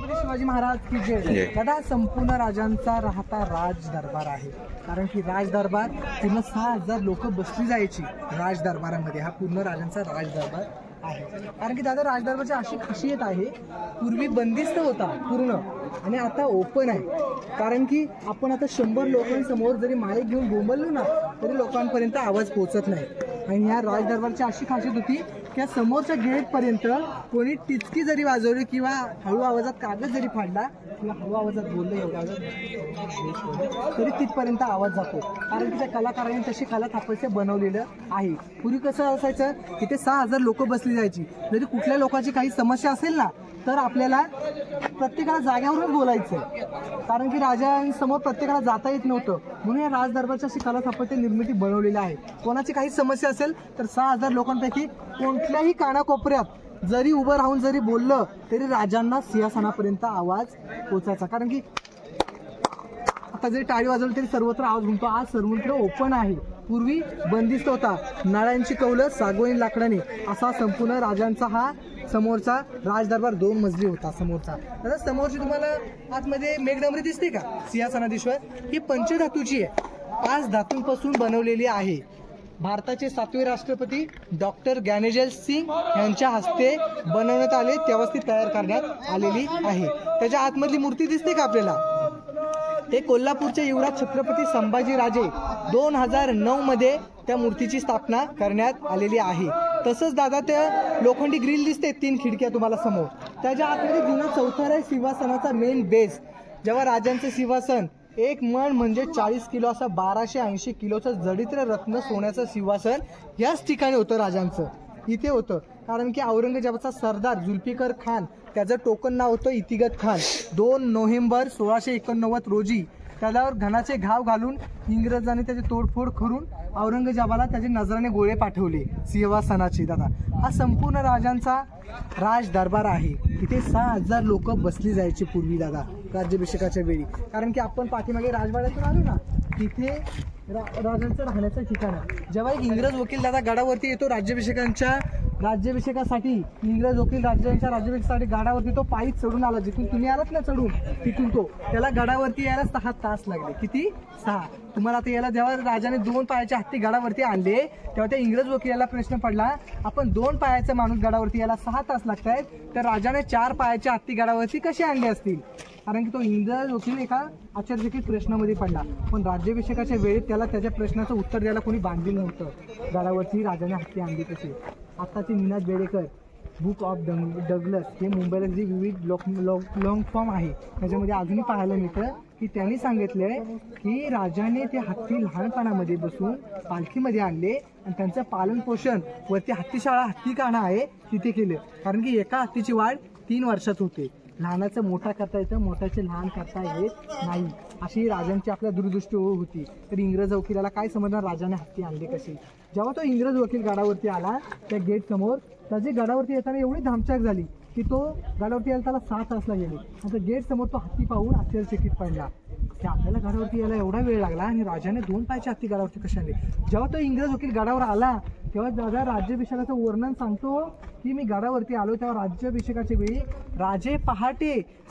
शिवाजी महाराज की जय. दादा संपूर्ण राजांचा राहता राज दरबार आहे. कारण की राज दरबार पूर्ण 6000 लोक बसली जायची राज दरबारामध्ये. हा पूर्ण राजांचा राज दरबार आहे. कारण की दादा राज दरबारची अशी खासियत आहे, पूर्वी बंदिस्त होता पूर्ण आणि आता ओपन आहे. कारण की आपण आता 100 लोकांसमोर जरी माईक घेऊन बोंबललो ना तरी लोकांपर्यंत आवाज पोहोचत नाही. आणि या राज दरबारची अशी खासियत होती की समोरच्या गेटपर्यंत कोणी टिचकी जरी वाजवली किंवा हळू आवाजात कागद जरी फाडला किंवा हळू आवाजात बोललं एवढा तरी तिथपर्यंत आवाज जातो. कारण की त्या कलाकारांनी तशी कला स्थापत्य बनवलेलं आहे. पूर्वी कसं असायचं, तिथे 6000 लोक बसली जायची. जरी कुठल्या लोकांची काही समस्या असेल ना तर आपल्याला प्रत्येकाला जाग्यावरूनच बोलायचं. कारण की राजांसमोर प्रत्येकाला जाता येत नव्हतं. म्हणून या राज दरबारची अशी कला स्थापत्य निर्मिती बनवलेली आहे. कोणाची काही समस्या असेल तर 6000 लोकांपैकी कोणत्याही कानाकोपऱ्यात जरी उभं राहून जरी बोललं तरी राजांना सिंहासनापर्यंत आवाज पोचायचा. कारण की आता जरी टाळी वाजवली तरी सर्वत्र आवाज घुमतो. आज सर्वत्र ओपन आहे. पूर्वी बंदिस्त होता. नाळ्यांची कौलं सागवानी लाकडाने असा संपूर्ण राजांचा हा समोरचा राज दरबार 2 मजली होता. समोरचा आता समोरची तुम्हाला आतमध्ये मेघडंबरी दिसते का सिंहासनाधीश्वर, ही पंचधातूची आहे. 5 धातूंपासून बनवलेली आहे. भारताचे 7वे राष्ट्रपती डॉक्टर ज्ञानेजल सिंग यांच्या हस्ते बनवण्यात आले, तेव्हाच ती तयार करण्यात आलेली आहे. त्याच्या आतमधली मूर्ती दिसते का आपल्याला, ते कोल्हापूरचे युवराज छत्रपती संभाजीराजे 2009 मध्ये त्या मूर्तीची स्थापना करण्यात आलेली आहे. तसंच दादा त्या लोखंडी ग्रिल दिसते 3 खिडक्या तुम्हाला समोर, त्याच्या आतमध्ये जुना चौथरा सिंहासनाचा मेन बेस. जेव्हा राजांचं सिंहासन एक मन म्हणजे 40 किलो असं 1280 किलोचं जडित्र रत्न सोन्याचं सिंहासन याच ठिकाणी होतं राजांचं, इथे होतं. कारण की औरंगजेबाचा सरदार जुल्फिकार खान, त्याचं टोकन नाव होतं इतिगत खान. 2 नोव्हेंबर 1689 रोजी त्याच्यावर घणाचे घाव घालून इंग्रजांनी त्याची तोडफोड करून औरंगजेबाला त्याचे नजराने गोळे पाठवले सिंहासनाचे. दादा हा संपूर्ण राजांचा राज दरबार आहे. इथे 6000 लोक बसली जायची पूर्वी दादा राज्याभिषेकाच्या वेळी. कारण की आपण पाठीमागे राजवाड्यातून आलो ना, तिथे राजांचं राहण्याचं ठिकाण आहे. जेव्हा एक इंग्रज वकील दादा गडावरती येतो राज्याभिषेकासाठी, इंग्रज वकील राज्याभिषेकासाठी गडावरती तो पायीच चढून आला. जिथून तुम्ही आलात ना चढून, तिथून तो त्याला गडावरती यायला 6 तास लागले. किती? 6. तुम्हाला आता याला जेव्हा राजाने 2 पायाचे हत्ती गडावरती आणले, तेव्हा त्या इंग्रज वकिलाला प्रश्न पडला, आपण 2 पायाचा माणूस गडावरती यायला 6 तास लागतायत, तर राजाने 4 पायाचे हत्ती गडावरती कसे आणले असतील? कारण की तो इंग्रज वकील एका आश्चर्यचकित प्रश्नामध्ये पडला. पण राज्याभिषेकाच्या वेळेत त्याला त्याच्या प्रश्नाचं उत्तर द्यायला कोणी बांधलेलं नव्हतं. गडावरती राजाने हत्ती आणली कशी. आत्ताचे Ninad Bedekar book of Douglas हे मुंबईला जे विविध लॉंग फॉर्म आहे त्याच्यामध्ये अजूनही पाहायला मिळतं की त्यांनी सांगितलंय की राजाने ते हत्ती लहानपणामध्ये बसून पालखीमध्ये आणले आणि त्यांचं पालन पोषण वरती हत्तीशाळा हत्तीखाना आहे तिथे केलं. कारण की एका हत्तीची वाढ 3 वर्षात होते. लहानाचं मोठा करता येतं, मोठ्याचे लहान करता येत नाही, अशी राजांची आपल्या दूरदृष्टी होती. तर इंग्रज वकिलाला काय समजणार राजाने हत्ती आणले कसे. जेव्हा तो इंग्रज वकील गडावरती आला त्या गेट समोर, त्याची गडावरती येताना एवढी धामचाक झाली की तो गडावरती यायला त्याला 6 तासला गेले. आता गेट समोर तो हत्ती पाहून आश्चर्यचकित पडला की आपल्याला गडावरती यायला एवढा वेळ लागला आणि राजाने 2 पायाचे हत्ती गडावरती कसे आणले. जेव्हा तो इंग्रज वकील गडावर आला तेव्हा दादा राज्याभिषेकाचं वर्णन सांगतो की मी गडावरती आलो तेव्हा राज्याभिषेकाच्या वेळी राजे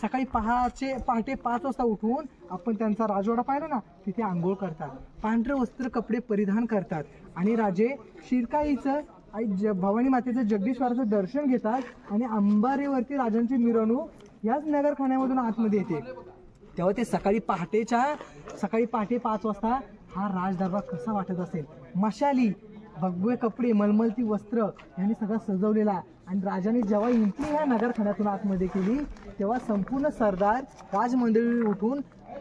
सकाळी पहाटे 5 वाजता उठून आपण त्यांचा राजवाडा पाहिला ना, तिथे आंघोळ करतात, पांढरे वस्त्र कपडे परिधान करतात आणि राजे शिरकाईचं आई भवानी मातेचं जगदीश्वराचं दर्शन घेतात आणि अंबारीवरती राजांची मिरवणूक याच नगरखान्यामधून आतमध्ये येते. तेव्हा ते सकाळी पहाटे 5 वाजता हा राजदरबार कसा वाटत असेल. मशाली, भगवे कपडे, मलमलती वस्त्र यांनी सगळं सजवलेला. आणि राजाने जेव्हा एंट्री ह्या नगरखान्यातून आतमध्ये केली तेव्हा संपूर्ण सरदार राजमंडळी उठून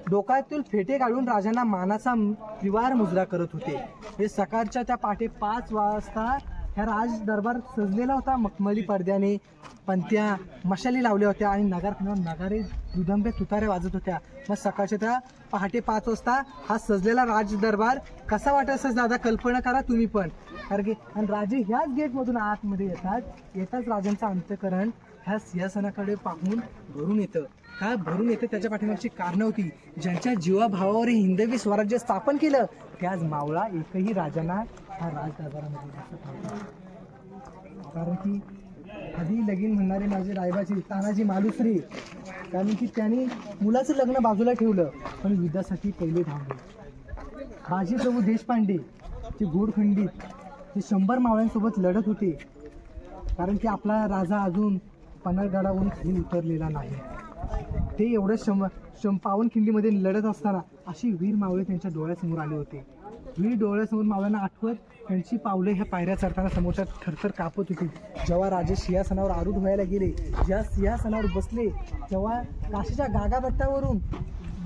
डोक्यातील फेटे काढून राजांना मानाचा त्रिवार मुजरा करत होते. हे सकाळच्या त्या पहाटे 5 वाजता ह्या राज दरबार सजलेला होता. मखमली पडद्याने पंत्या मशाली लावल्या होत्या आणि नगरखान्यावर नगारे दुधंबे तुतारे वाजत होत्या. मग सकाळच्या त्या पहाटे 5 वाजता हा सजलेला राज दरबार कसा वाटत असेल दादा, कल्पना करा तुम्ही पण. कारण की आणि राजे ह्याच गेटमधून आतमध्ये येताच राजांचं अंतःकरण ह्या सिंहासनाकडे पाहून भरून येतं. काय भरून येतं त्याच्या पाठीमागची कारणं होती. ज्यांच्या जीवाभावावर हिंदवी स्वराज्य स्थापन केलं त्याच मावळा एकही राजांना हा राजदरबारामध्ये दिसत नव्हता. कारण की आधी लगीन म्हणणारे माझे रायबाची तानाजी मालुसरे, कारण की त्यांनी मुलाचं लग्न बाजूला ठेवलं पण युद्धासाठी पहिले धावले. बाजीप्रभू देशपांडे जे घोडखंडीत ते 100 मावळ्यांसोबत लढत होते. कारण की आपला राजा अजून पन्हाळगडावरून खाली उतरलेला नाही. ते एवढं पावनखिंडीमध्ये लढत असताना अशी वीर मावळे त्यांच्या डोळ्यासमोर आले होते. वीर डोळ्यासमोर मावळ्यांना आठवत त्यांची पावले ह्या पायऱ्या चढताना समोरच्या थरथर कापत होती. जेव्हा राजे सिंहासनावर आरूढ व्हायला गेले, ज्या सिंहासनावर बसले तेव्हा काशीच्या गागाभट्टावरून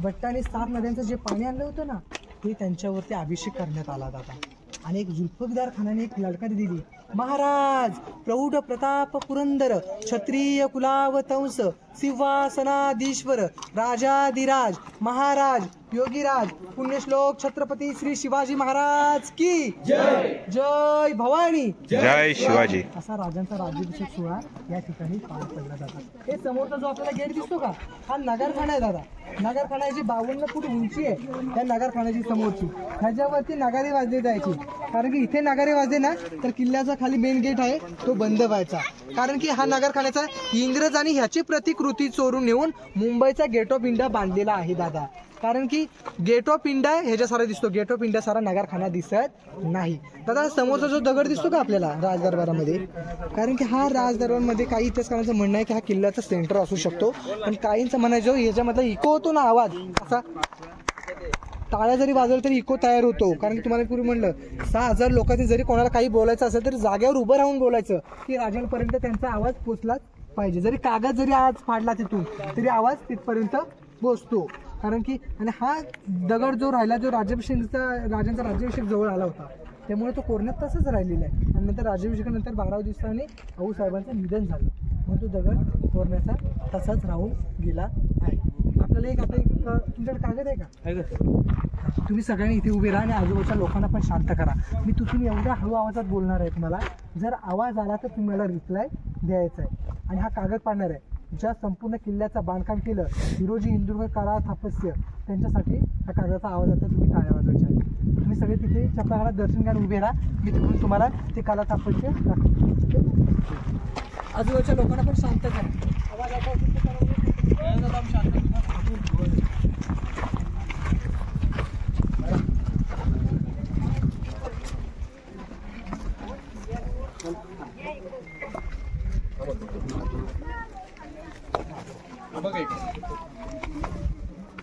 भट्टाने 7 नद्यांचं जे पाणी आणलं होतं ना ते त्यांच्यावरती अभिषेक करण्यात आला दादा. आणि एक जुल्फकार खानाने एक ललकारी दिली, महाराज प्रौढ प्रताप पुरंदर क्षत्रिय कुलावतंस सिंहासनाधीश्वर राजाधिराज महाराज योगीराज पुण्यश्लोक छत्रपती श्री शिवाजी महाराज की जय. जय भवानी, जय शिवाजी. असा राजांचा राज्याभिषेक सोहळा या ठिकाणी पार पडला जातात. हे समोरचा जो आपल्याला गेट दिसतो का, हा नगरखाना आहे दादा. नगरखान्याची 52 फूट उंची आहे त्या नगरखान्याची समोरची. ह्याच्यावरती नगारे वाजले जायचे. कारण की इथे नगारे वाजले ना तर किल्ल्याचा खाली मेन गेट आहे तो बंद व्हायचा. कारण की हा नगरखान्याचा इंग्रजांनी ह्याची प्रतिकृती चोरून नेऊन मुंबईचा गेट ऑफ इंडिया बांधलेला आहे दादा. कारण की गेट ऑफ इंडिया ह्याच्या सारा दिसतो, गेट ऑफ इंडिया सारा नगरखाना दिसत नाही दादा. समोरचा जो दगड दिसतो का आपल्याला राजदरबारामध्ये, कारण की हा राजदरबारामध्ये काही इतिहासकारांचं म्हणणं आहे की हा किल्ल्याचा सेंटर असू शकतो. पण काहींचं म्हणायचं ह्याच्यामधला इको होतो ना आवाज असा, टाळ्या जरी वाजवल्या तरी इको तयार होतो. कारण की तुम्हाला पूर्वी म्हणलं 6,000 लोकांनी जरी कोणाला काही बोलायचं असेल तर जागेवर उभं राहून बोलायचं की राजांपर्यंत त्यांचा आवाज पोचलाच पाहिजे. जरी कागद जरी आज फाडला तिथून तरी आवाज तिथपर्यंत पोचतो. कारण की आणि हा दगड जो राहिला जो राजांचा राज्याभिषेक जवळ आला होता त्यामुळे तो कोरण्यात तसंच राहिलेला आहे. आणि नंतर राज्याभिषेकानंतर 12 दिवसांनी आऊसाहेबांचं निधन झालं म्हणून तो दगड कोरण्याचा तसाच राहून गेला आहे. आपल्याला एक आता तुमच्याकडे कागद आहे का? तुम्ही सगळ्यांनी इथे उभे राहा आणि आजूबाजूच्या लोकांना पण शांत करा. मी तिथून एवढ्या हळू आवाजात बोलणार आहे तुम्हाला. जर आवाज आला तर तुम्ही मला रिप्लाय द्यायचा आहे. आणि हा कागद पाडणार आहे ज्या संपूर्ण किल्ल्याचं बांधकाम केलं हिरोजी इंदुरकर कारा थापस्य त्यांच्यासाठी हा कागदाचा आवाज आता तुम्ही टाळ्या वाजवायच्या आहे. तुम्ही सगळे तिथे चपलाघाटात दर्शन घ्यायला उभे राहा. मी तिकडून तुम्हाला ते काला थापस्य दाखवतो. आजूबाजूच्या लोकांना पण शांत करा. आवाज आता शांत.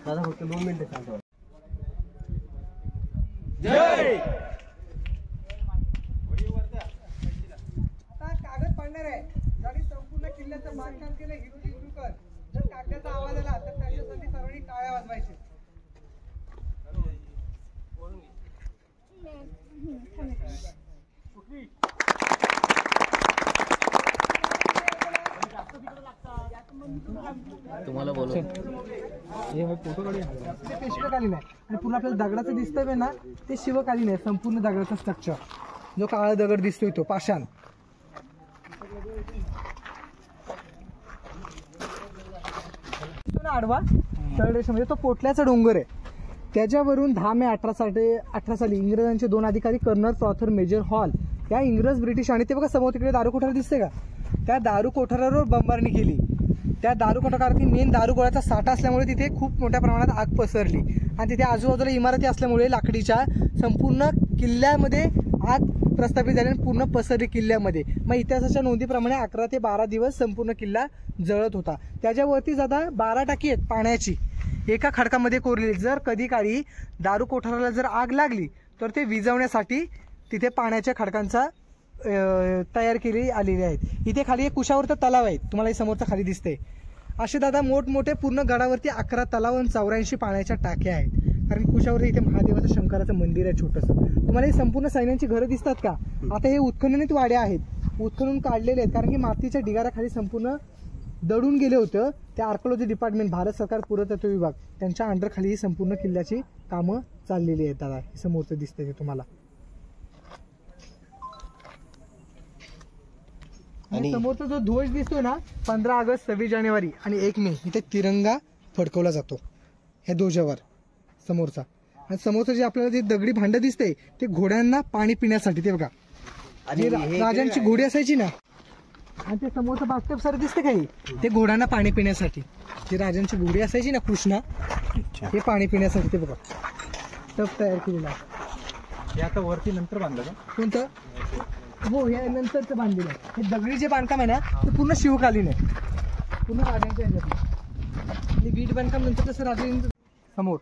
दादा फक्त 2 मिनिटं सांगा. आता कागद पाडणार आहे ज्यांनी संपूर्ण किल्ल्याचं बांधकाम केलं हिरोजी इंदुरकर. जर कागदाचा आवाज आला तर त्याच्यासाठी सर्वांनी टाळ्या वाजवायच्या. तुम्हाला बोलू ते शिवकालीन आहे आणि पूर्ण आपल्याला दगडाचं दिसतंय ना ते शिवकालीन आहे. संपूर्ण दगडाचं स्ट्रक्चर जो काळा दगड दिसतोय तो पाषाण. आडवा तळरेषा म्हणजे तो पोटल्याचा डोंगर आहे. त्याच्यावरून 10 मे 1818 साली इंग्रजांचे 2 अधिकारी कर्नल प्रॉथर मेजर हॉल या इंग्रज ब्रिटिश आणि ते बघा समोर तिकडे दारू कोठार दिसते का त्या दारू कोठारावर बंबारणी केली. त्या दारू कोठारात मेन दारू गोळ्याचा साठा असल्यामुळे तिथे खूप मोठ्या प्रमाणात आग पसरली आणि तिथे आजूबाजूला इमारती असल्यामुळे लाकडीच्या संपूर्ण किल्ल्यामध्ये आग प्रस्थापित झाली आणि पूर्ण पसरली किल्ल्यामध्ये. मग इतिहासाच्या नोंदीप्रमाणे 11 ते 12 दिवस संपूर्ण किल्ला जळत होता. त्याच्यावरती जाता 12 टाकी आहेत पाण्याची एका खडकामध्ये कोरलेली. जर कधी काळी दारू कोठाराला जर आग लागली तर ते विझवण्यासाठी तिथे पाण्याच्या खडकांचा तयार केली आलेली आहेत. इथे खाली एक कुशावर्त तलाव आहे तुम्हाला समोरचा खाली दिसते. असे दादा मोठमोठे पूर्ण गडावरती 11 तलाव आणि 84 पाण्याच्या टाक्या आहेत. कारण कुशावरती इथे महादेवाचं शंकराचं मंदिर आहे छोटंसं. तुम्हाला हे संपूर्ण सैन्यांची घरं दिसतात का? आता हे उत्खननित वाड्या आहेत उत्खनून काढलेले आहेत कारण की मातीच्या ढिगाराखाली संपूर्ण दडून गेले होतं. त्या आर्किओलॉजी डिपार्टमेंट भारत सरकार पुरातत्व विभाग त्यांच्या अंडरखाली ही संपूर्ण किल्ल्याची कामं चाललेली आहेत. दादा हे समोरचं दिसतंय ते तुम्हाला. आणि समोरचा जो ध्वज दिसतो ना 15 ऑगस्ट 26 जानेवारी आणि 1 मे इथे तिरंगा फडकवला जातो ह्या ध्वजावर समोरचा. आणि समोरचं जे आपल्याला जे दगडी भांड दिसतंय ते घोड्यांना पाणी पिण्यासाठी. ते बघा आणि राजांची घोडी असायची ना आणि ते समोरचं बास्केट सर दिसते काही ते घोड्यांना पाणी पिण्यासाठी. जी राजांची घोडी असायची ना कृष्णा हे पाणी पिण्यासाठी. ते बघा टप तयार केलेला आहे. हे आता वरती नंतर बांधलं का? कोणतं? हो या नंतरचं बांधलेलं आहे. हे दगडी जे बांधकाम आहे ना ते पूर्ण शिवकालीन आहे पूर्ण राजांच्या ह्याच्यात. आणि वीट बांधकाम नंतर कसं राजांचं समोर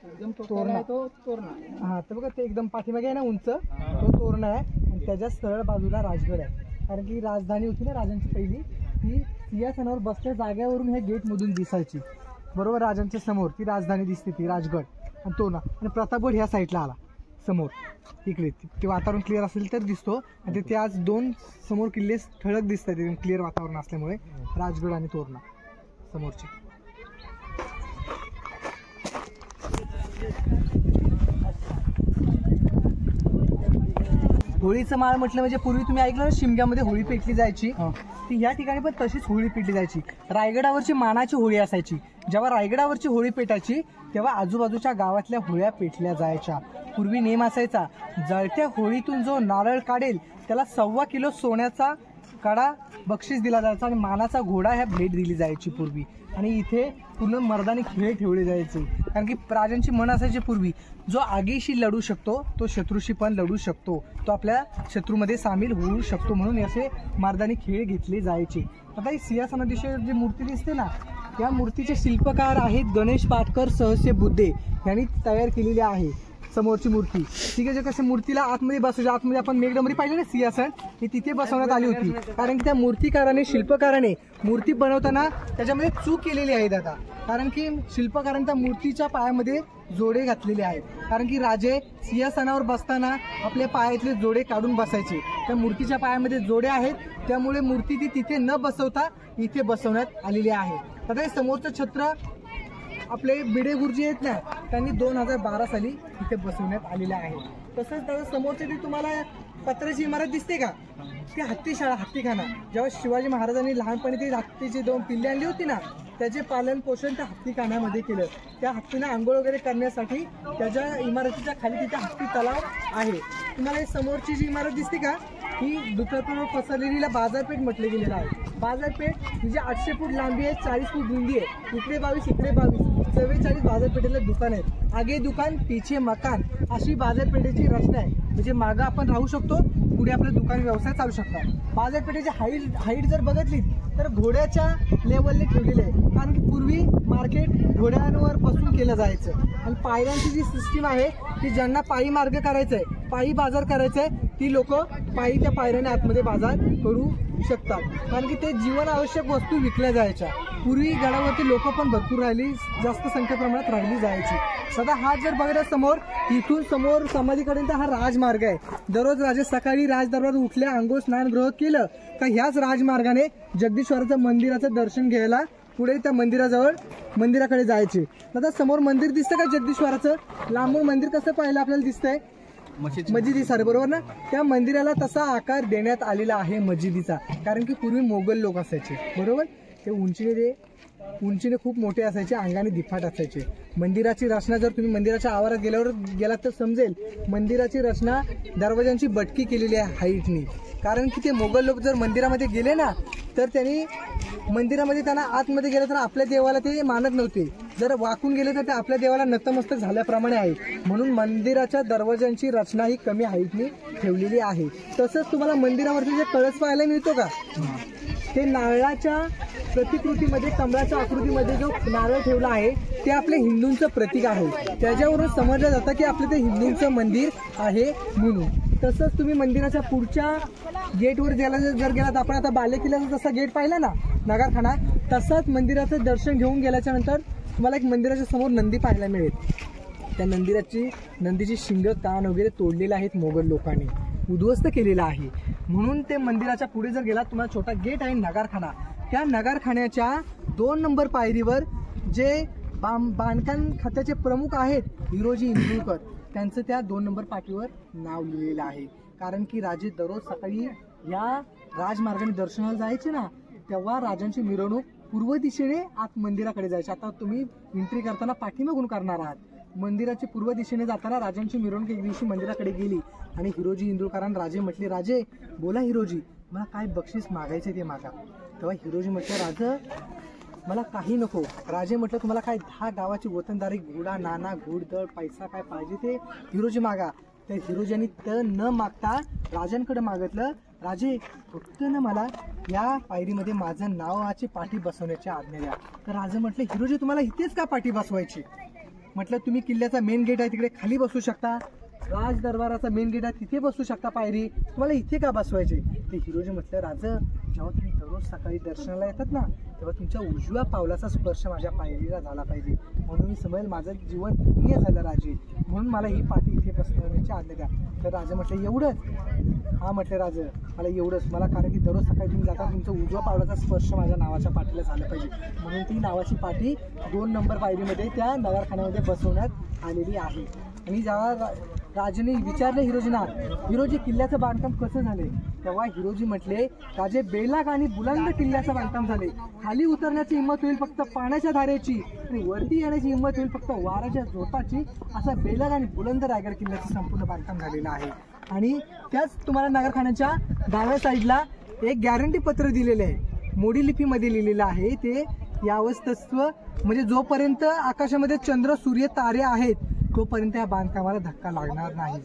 एकदम तोरणा तो तोरणा. हा तर बघा ते एकदम पाठीमागे आहे ना उंच तो तोरणा आहे आणि त्याच्या सरळ बाजूला राजगड आहे. कारण की राजधानी होती ना राजांची पहिली ती सिंहासनावर बसल्या जाग्यावरून हे गेट मधून दिसायची. बरोबर राजांच्या समोर ती राजधानी दिसते ती राजगड आणि तो ना. आणि प्रतापगड ह्या साईडला आला समोर इकडे ते वातावरण क्लिअर असेल तर दिसतो. आणि ते आज 2 समोर किल्ले ठळक दिसतात एकदम क्लिअर वातावरण असल्यामुळे राजगड आणि तोरणा समोरचे. होळीचं माळ म्हटलं म्हणजे पूर्वी तुम्ही ऐकलं शिमग्यामध्ये होळी पेटली जायची ती ह्या ठिकाणी पण तशीच होळी पेटली जायची. रायगडावरची मानाची होळी असायची. जेव्हा रायगडावरची होळी पेटायची तेव्हा आजूबाजूच्या गावातल्या होळ्या पेटल्या जायच्या. पूर्वी नेम असायचा जळत्या होळीतून जो नारळ काढेल त्याला 1.25 किलो सोन्याचा कडा बक्षीस दिला जायचा आणि मानाचा घोडा ह्या भेट दिली जायची पूर्वी. आणि इथे पूर्ण मर्दानी खेळ ठेवले जायचे कारण की राजांची म्हण असायची पूर्वी जो आगीशी लढू शकतो तो शत्रूशी पण लढू शकतो तो आपल्या शत्रूमध्ये सामील होऊ शकतो म्हणून असे मर्दानी खेळ घेतले जायचे. आता ही सिंहासनाधीश जी मूर्ती दिसते ना या मूर्तीचे शिल्पकार आहेत गणेश पाटकर सहस्य बुद्धे यांनी तयार केलेली आहे समोरची मूर्ती. ठीक आहे, जे कसं मूर्तीला आतमध्ये बसवायची, आतमध्ये आपण मेघडंबरी पाहिली ना सिंहासन, ही तिथे बसवण्यात आली होती. कारण की त्या मूर्तिकाराने शिल्पकाराने मूर्ती बनवताना त्याच्यामध्ये चूक केलेली आहे दादा. कारण की शिल्पकाराने त्या मूर्तीच्या पायामध्ये जोडे घातलेले आहेत. कारण की राजे सिंहासनावर बसताना आपल्या पायातले जोडे काढून बसायचे. त्या मूर्तीच्या पायामध्ये जोडे आहेत, त्यामुळे मूर्ती ती तिथे न बसवता इथे बसवण्यात आलेली आहे. आता हे समोरचं छत्र आपले भिडे गुरुजी आहेत ना, त्यांनी 2012 साली इथे बसवण्यात आलेलं आहे. तसंच त्याच्या समोरची ती तुम्हाला पत्र्याची इमारत दिसते का, ती हत्तीशाळा, हत्तीखाना. जेव्हा शिवाजी महाराजांनी लहानपणी ती हत्तीची 2 पिल्ले आणली होती ना, त्याचे पालन पोषण त्या हत्तीखान्यामध्ये केलं. त्या हत्तीनं आंघोळ वगैरे करण्यासाठी त्याच्या इमारतीच्या खाली तिथे हत्ती तलाव आहे. तुम्हाला ही समोरची जी इमारत दिसते का, ही दुतर्फावर पसरलेलीला बाजारपेठ म्हटलं गेलेलं आहे. बाजारपेठ म्हणजे 800 फूट लांबी आहे, 40 फूट रुंदी आहे. इकडे 22, इकडे 22, 44 बाजारपेठेला दुकान आहेत. आगे दुकान पीछे मकान, अशी बाजारपेठेची रचना आहे. म्हणजे मागं आपण राहू शकतो, पुढे आपलं दुकान व्यवसाय चालू शकतात. बाजारपेठेची हाईट जर बघितली तर घोड्याच्या लेवलने ठेवलेले आहे. कारण की पूर्वी मार्केट घोड्यांवर बसून केलं जायचं. आणि पायऱ्यांची जी सिस्टीम आहे की ज्यांना पायी मार्ग करायचा आहे, पायी बाजार करायचा आहे, ती लोक पायी त्या पायऱ्याने आतमध्ये बाजार करू शकतात. कारण की ते जीवन आवश्यक वस्तू विकल्या जायच्या. पूर्वी गडावरती लोक पण भरपूर राहिली, जास्त संख्या प्रमाणात राहिली जायची. सध्या हा जर बघितला समोर, इथून समोर समाधीपर्यंत हा राजमार्ग आहे. दररोज राजे सकाळी राजदरबार उठल्या, आंघोळ स्नान ग्रह केलं का ह्याच राजमार्गाने जगदीश्वराचं मंदिराचं दर्शन घ्यायला पुढे त्या मंदिराकडे जायचे. आता समोर मंदिर दिसतं का जगदीश्वराचं, लांबून मंदिर कसं पाहिलं आपल्याला दिसतंय, मस्जिदी सारे बरोबर ना. त्या मंदिराला तसा आकार देण्यात आलेला आहे मस्जिदीचा. कारण की पूर्वी मोगल लोक असायचे बरोबर, ते उंचीने खूप मोठे असायचे, अंगाने दिफाट असायचे. मंदिराची रचना जर तुम्ही मंदिराच्या आवारात गेलात तर समजेल, मंदिराची रचना दरवाजांची बटकी केलेली आहे हाईटनी. कारण की ते मोगल लोक जर मंदिरामध्ये गेले ना, तर त्यांनी मंदिरामध्ये त्यांना आतमध्ये गेलं तर आपल्या देवाला ते मानत नव्हते. जर वाकून गेले तर ते आपल्या देवाला नतमस्तक झाल्याप्रमाणे आहे. म्हणून मंदिराच्या दरवाजांची रचना ही कमी हाईटनी ठेवलेली आहे. तसंच तुम्हाला मंदिरावरती जे कळस पाहायला मिळतो का, ते नारळाच्या प्रतिकृतीमध्ये, कमळाच्या आकृतीमध्ये जो नारळ ठेवला आहे ते आपल्या हिंदूंचं प्रतीक आहे. त्याच्यावरून समजलं जातं की आपलं ते हिंदूंचं मंदिर आहे म्हणून. तसंच तुम्ही मंदिराच्या पुढच्या गेटवर जर गेलात, आपण आता बालेकिल्ल्याचा जसा गेट पाहिला ना नगारखाना, तसाच मंदिराचं दर्शन घेऊन गेल्याच्या नंतर तुम्हाला एक मंदिराच्या समोर नंदी पाहायला मिळेल. त्या नंदीची शिंग, कान वगैरे तोडलेले आहेत मोगल लोकांनी, उद्ध्वस्त केलेला आहे. म्हणून ते मंदिराच्या पुढे जर गेलात, तुम्हाला छोटा गेट आहे नगारखाना. त्या नगारखान्याच्या 2 नंबर पायरीवर जे बांधकाम खात्याचे प्रमुख आहेत हिरोजी इंदुरकर, त्यांचं त्या 2 नंबर पाटीवर नाव लिहिलेलं आहे. कारण की राजे दररोज सकाळी या राजमार्गाने दर्शनाला जायचे ना, तेव्हा राजांची मिरवणूक पूर्व दिशेने आत मंदिराकडे जायची. आता तुम्ही एंट्री करताना पाठीमागून करणार आहात. मंदिराच्या पूर्व दिशेने जाताना राजांची मिरवणूक एक दिवशी मंदिराकडे गेली आणि हिरोजी इंदुरकरांना राजे म्हटले, राजे बोला हिरोजी, मला काय बक्षीस मागायचे ते मागा. तेव्हा हिरोजी म्हटलं, राजा मला काही नको. राजे म्हटलं, तुम्हाला काय 10 गावाची वतनदारी, घोडा, नाना, घोडदळ, पैसा काय पाहिजे ते हिरोजी मागा. त्या हिरोजींनी तर न मागता राजांकडे मागितलं, राजे फक्त ना मला या पायरीमध्ये माझं नावाची पाठी बसवण्याची आज्ञा द्या. तर राजे म्हटले, हिरोजी तुम्हाला इथेच का पाठी बसवायची. म्हटलं, तुम्ही किल्ल्याचा मेन गेट आहे तिकडे खाली बसू शकता, राज दरबाराचा मेन गेट आहे तिथे बसू शकता पायरी, तुम्हाला इथे का बसवायचे. ते हिरोजी म्हटलं, राजा जेव्हा तुम्ही दररोज सकाळी दर्शनाला येतात ना, तेव्हा तुमच्या उजव्या पावलाचा स्पर्श माझ्या पायरीला झाला पाहिजे, म्हणून मी समजेल माझं जीवन धन्य झालं राजे, म्हणून मला ही पाठी इथे बसवण्याची आज्ञा द्या. तर राजा म्हटलं, एवढंच. हा म्हटलं, राजा मला एवढंच, मला कारण की दररोज सकाळी तुम्ही जाता तुमचा उजव्या पावलाचा स्पर्श माझ्या नावाच्या पाठीला झाला पाहिजे, म्हणून ती नावाची पाठी 2 नंबर पायरीमध्ये त्या नगारखान्यामध्ये बसवण्यात आलेली आहे. आणि जेव्हा राजाने विचारले हिरोजींना, हिरोजी किल्ल्याचं बांधकाम कसं झाले, तेव्हा हिरोजी म्हटले, राजे बेलाग आणि बुलंद किल्ल्याचं बांधकाम झाले. खाली उतरण्याची हिंमत होईल फक्त पाण्याच्या धारेची, आणि वरती येण्याची हिंमत होईल फक्त वाऱ्याच्या झोताची. असा बेलाग आणि बुलंद रायगड किल्ल्याचं संपूर्ण बांधकाम झालेलं आहे. आणि त्याच तुम्हाला नगरखान्याच्या डाव्या साईडला एक गॅरंटी पत्र दिलेलं आहे, मोडी लिपीमध्ये लिहिलेलं आहे. ते यावस्तत्व म्हणजे जोपर्यंत आकाशामध्ये चंद्र, सूर्य, तारे आहेत तोपर्यंत या बांधकामाला धक्का लागणार नाही.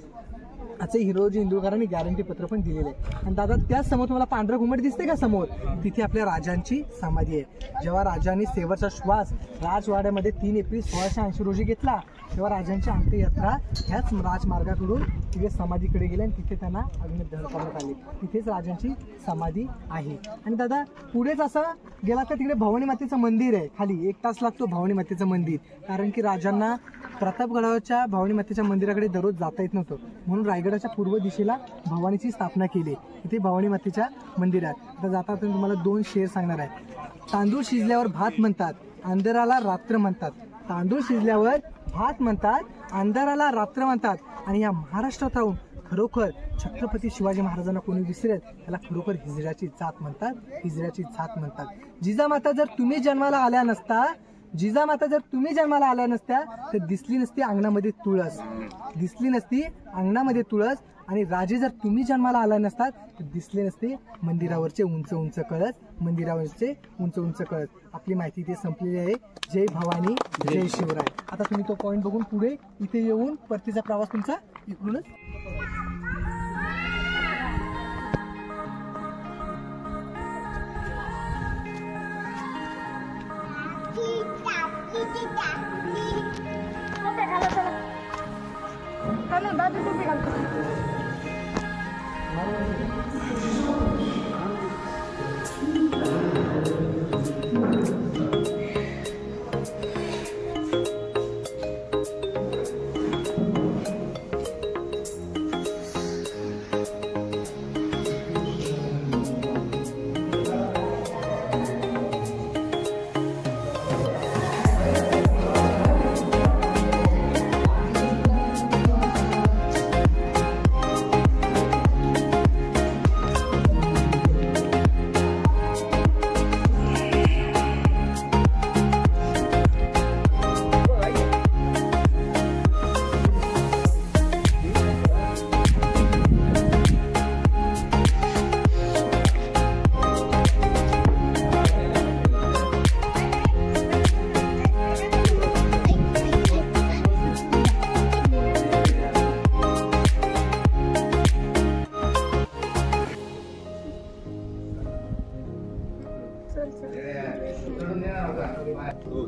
असं हिरोजी इंदुरकरांनी गॅरंटी पत्र पण दिलेलं आहे. आणि दादा त्याच समोर तुम्हाला पांढरं घुमट दिसते का समोर, तिथे आपल्या राजांची समाधी आहे. जेव्हा राजांनी शेवटचा श्वास राजवाड्यामध्ये 3 एप्रिल 1680 रोजी घेतला, तेव्हा राजांची अंत्ययात्रा ह्याच राजमार्गाकडून तिथे समाधीकडे गेले आणि तिथे त्यांना अग्निदहन करण्यात आले. तिथेच राजांची समाधी आहे. आणि दादा पुढेच असं गेला तर तिकडे भवानी मातेचं मंदिर आहे. खाली 1 तास लागतो भवानी मातेचं मंदिर, कारण की राजांना प्रतापगडावरच्या भवानी मातेच्या मंदिराकडे दररोज जाता येत नव्हतं, म्हणून रायगडाच्या पूर्व दिशेला भवानीची स्थापना केली. इथे भवानी मातेच्या मंदिर आहे. आता जाता तुम्हाला 2 शेर सांगणार आहे. तांदूळ शिजल्यावर भात म्हणतात, अंधाराला रात्र म्हणतात. तांदूळ शिजल्यावर भात म्हणतात, अंधाराला रात्र म्हणतात. आणि या महाराष्ट्रात राहून खरोखर छत्रपती शिवाजी महाराजांना कोणी विसरेल, त्याला खरोखर हिजड्याची जात म्हणतात, हिजड्याची जात म्हणतात. जिजामाता जर तुम्ही जन्माला आल्या नसता, जिजामाता जर तुम्ही जन्माला आल्या नसत्या तर दिसली नसती अंगणामध्ये तुळस, दिसली नसती अंगणामध्ये तुळस. आणि राजे जर तुम्ही जन्माला आला नसतात तर दिसले नसते मंदिरावरचे उंच उंच कळस, मंदिरावरचे उंच उंच कळस. आपली माहिती इथे संपलेली आहे. जय भवानी जय शिवराय. आता तुम्ही तो पॉईंट बघून पुढे इथे येऊन परतीचा प्रवास तुमचा इकडूनच.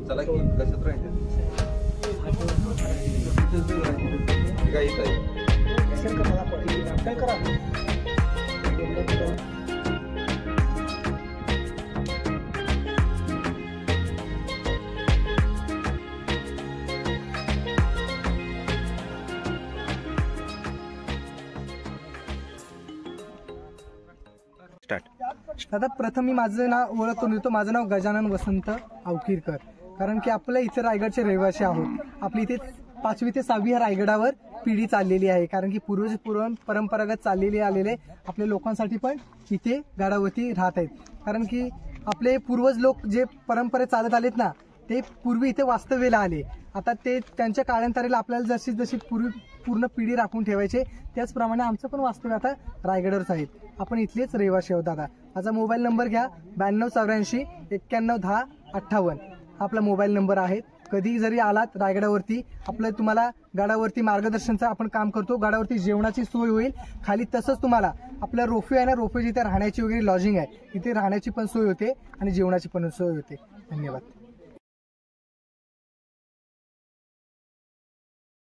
चला की कशात राहायचं काय येत आहे. दादा प्रथम मी माझं नाव ओळख करून देतो. माझं नाव गजानन वसंत अवकीरकर. कारण की आपल्या इथे रायगडचे रहिवासी आहोत. आपली इथे 5वी ते 6वी ह्या रायगडावर पिढी चाललेली आहे. कारण की पूर्वज परंपरागत चाललेले आलेले आपल्या लोकांसाठी पण इथे गडावरती राहत आहेत. कारण की आपले पूर्वज लोक जे परंपरे चालत आलेत ना, ते पूर्वी इथे वास्तव्याला आले. आता ते त्यांच्या काळांतराला आपल्याला जशी जशी पूर्ण पिढी राखून ठेवायचे, त्याचप्रमाणे आमचं पण वास्तव्य आता रायगडावरच आहे. आपण इथलेच रहिवासी आहोत. दादा माझा मोबाईल नंबर घ्या, 9284 91 10 58. आपला मोबाईल नंबर आहे. कधी जरी आलात रायगडावरती, आपलं तुम्हाला गडावरती मार्गदर्शनचं आपण काम करतो. गडावरती जेवणाची सोय होईल खाली. तसंच तुम्हाला आपलं रोफे आहे ना, रोफे जिथे राहण्याची वगैरे लॉजिंग आहे, तिथे राहण्याची पण सोय होते आणि जेवणाची पण सोय होते. धन्यवाद.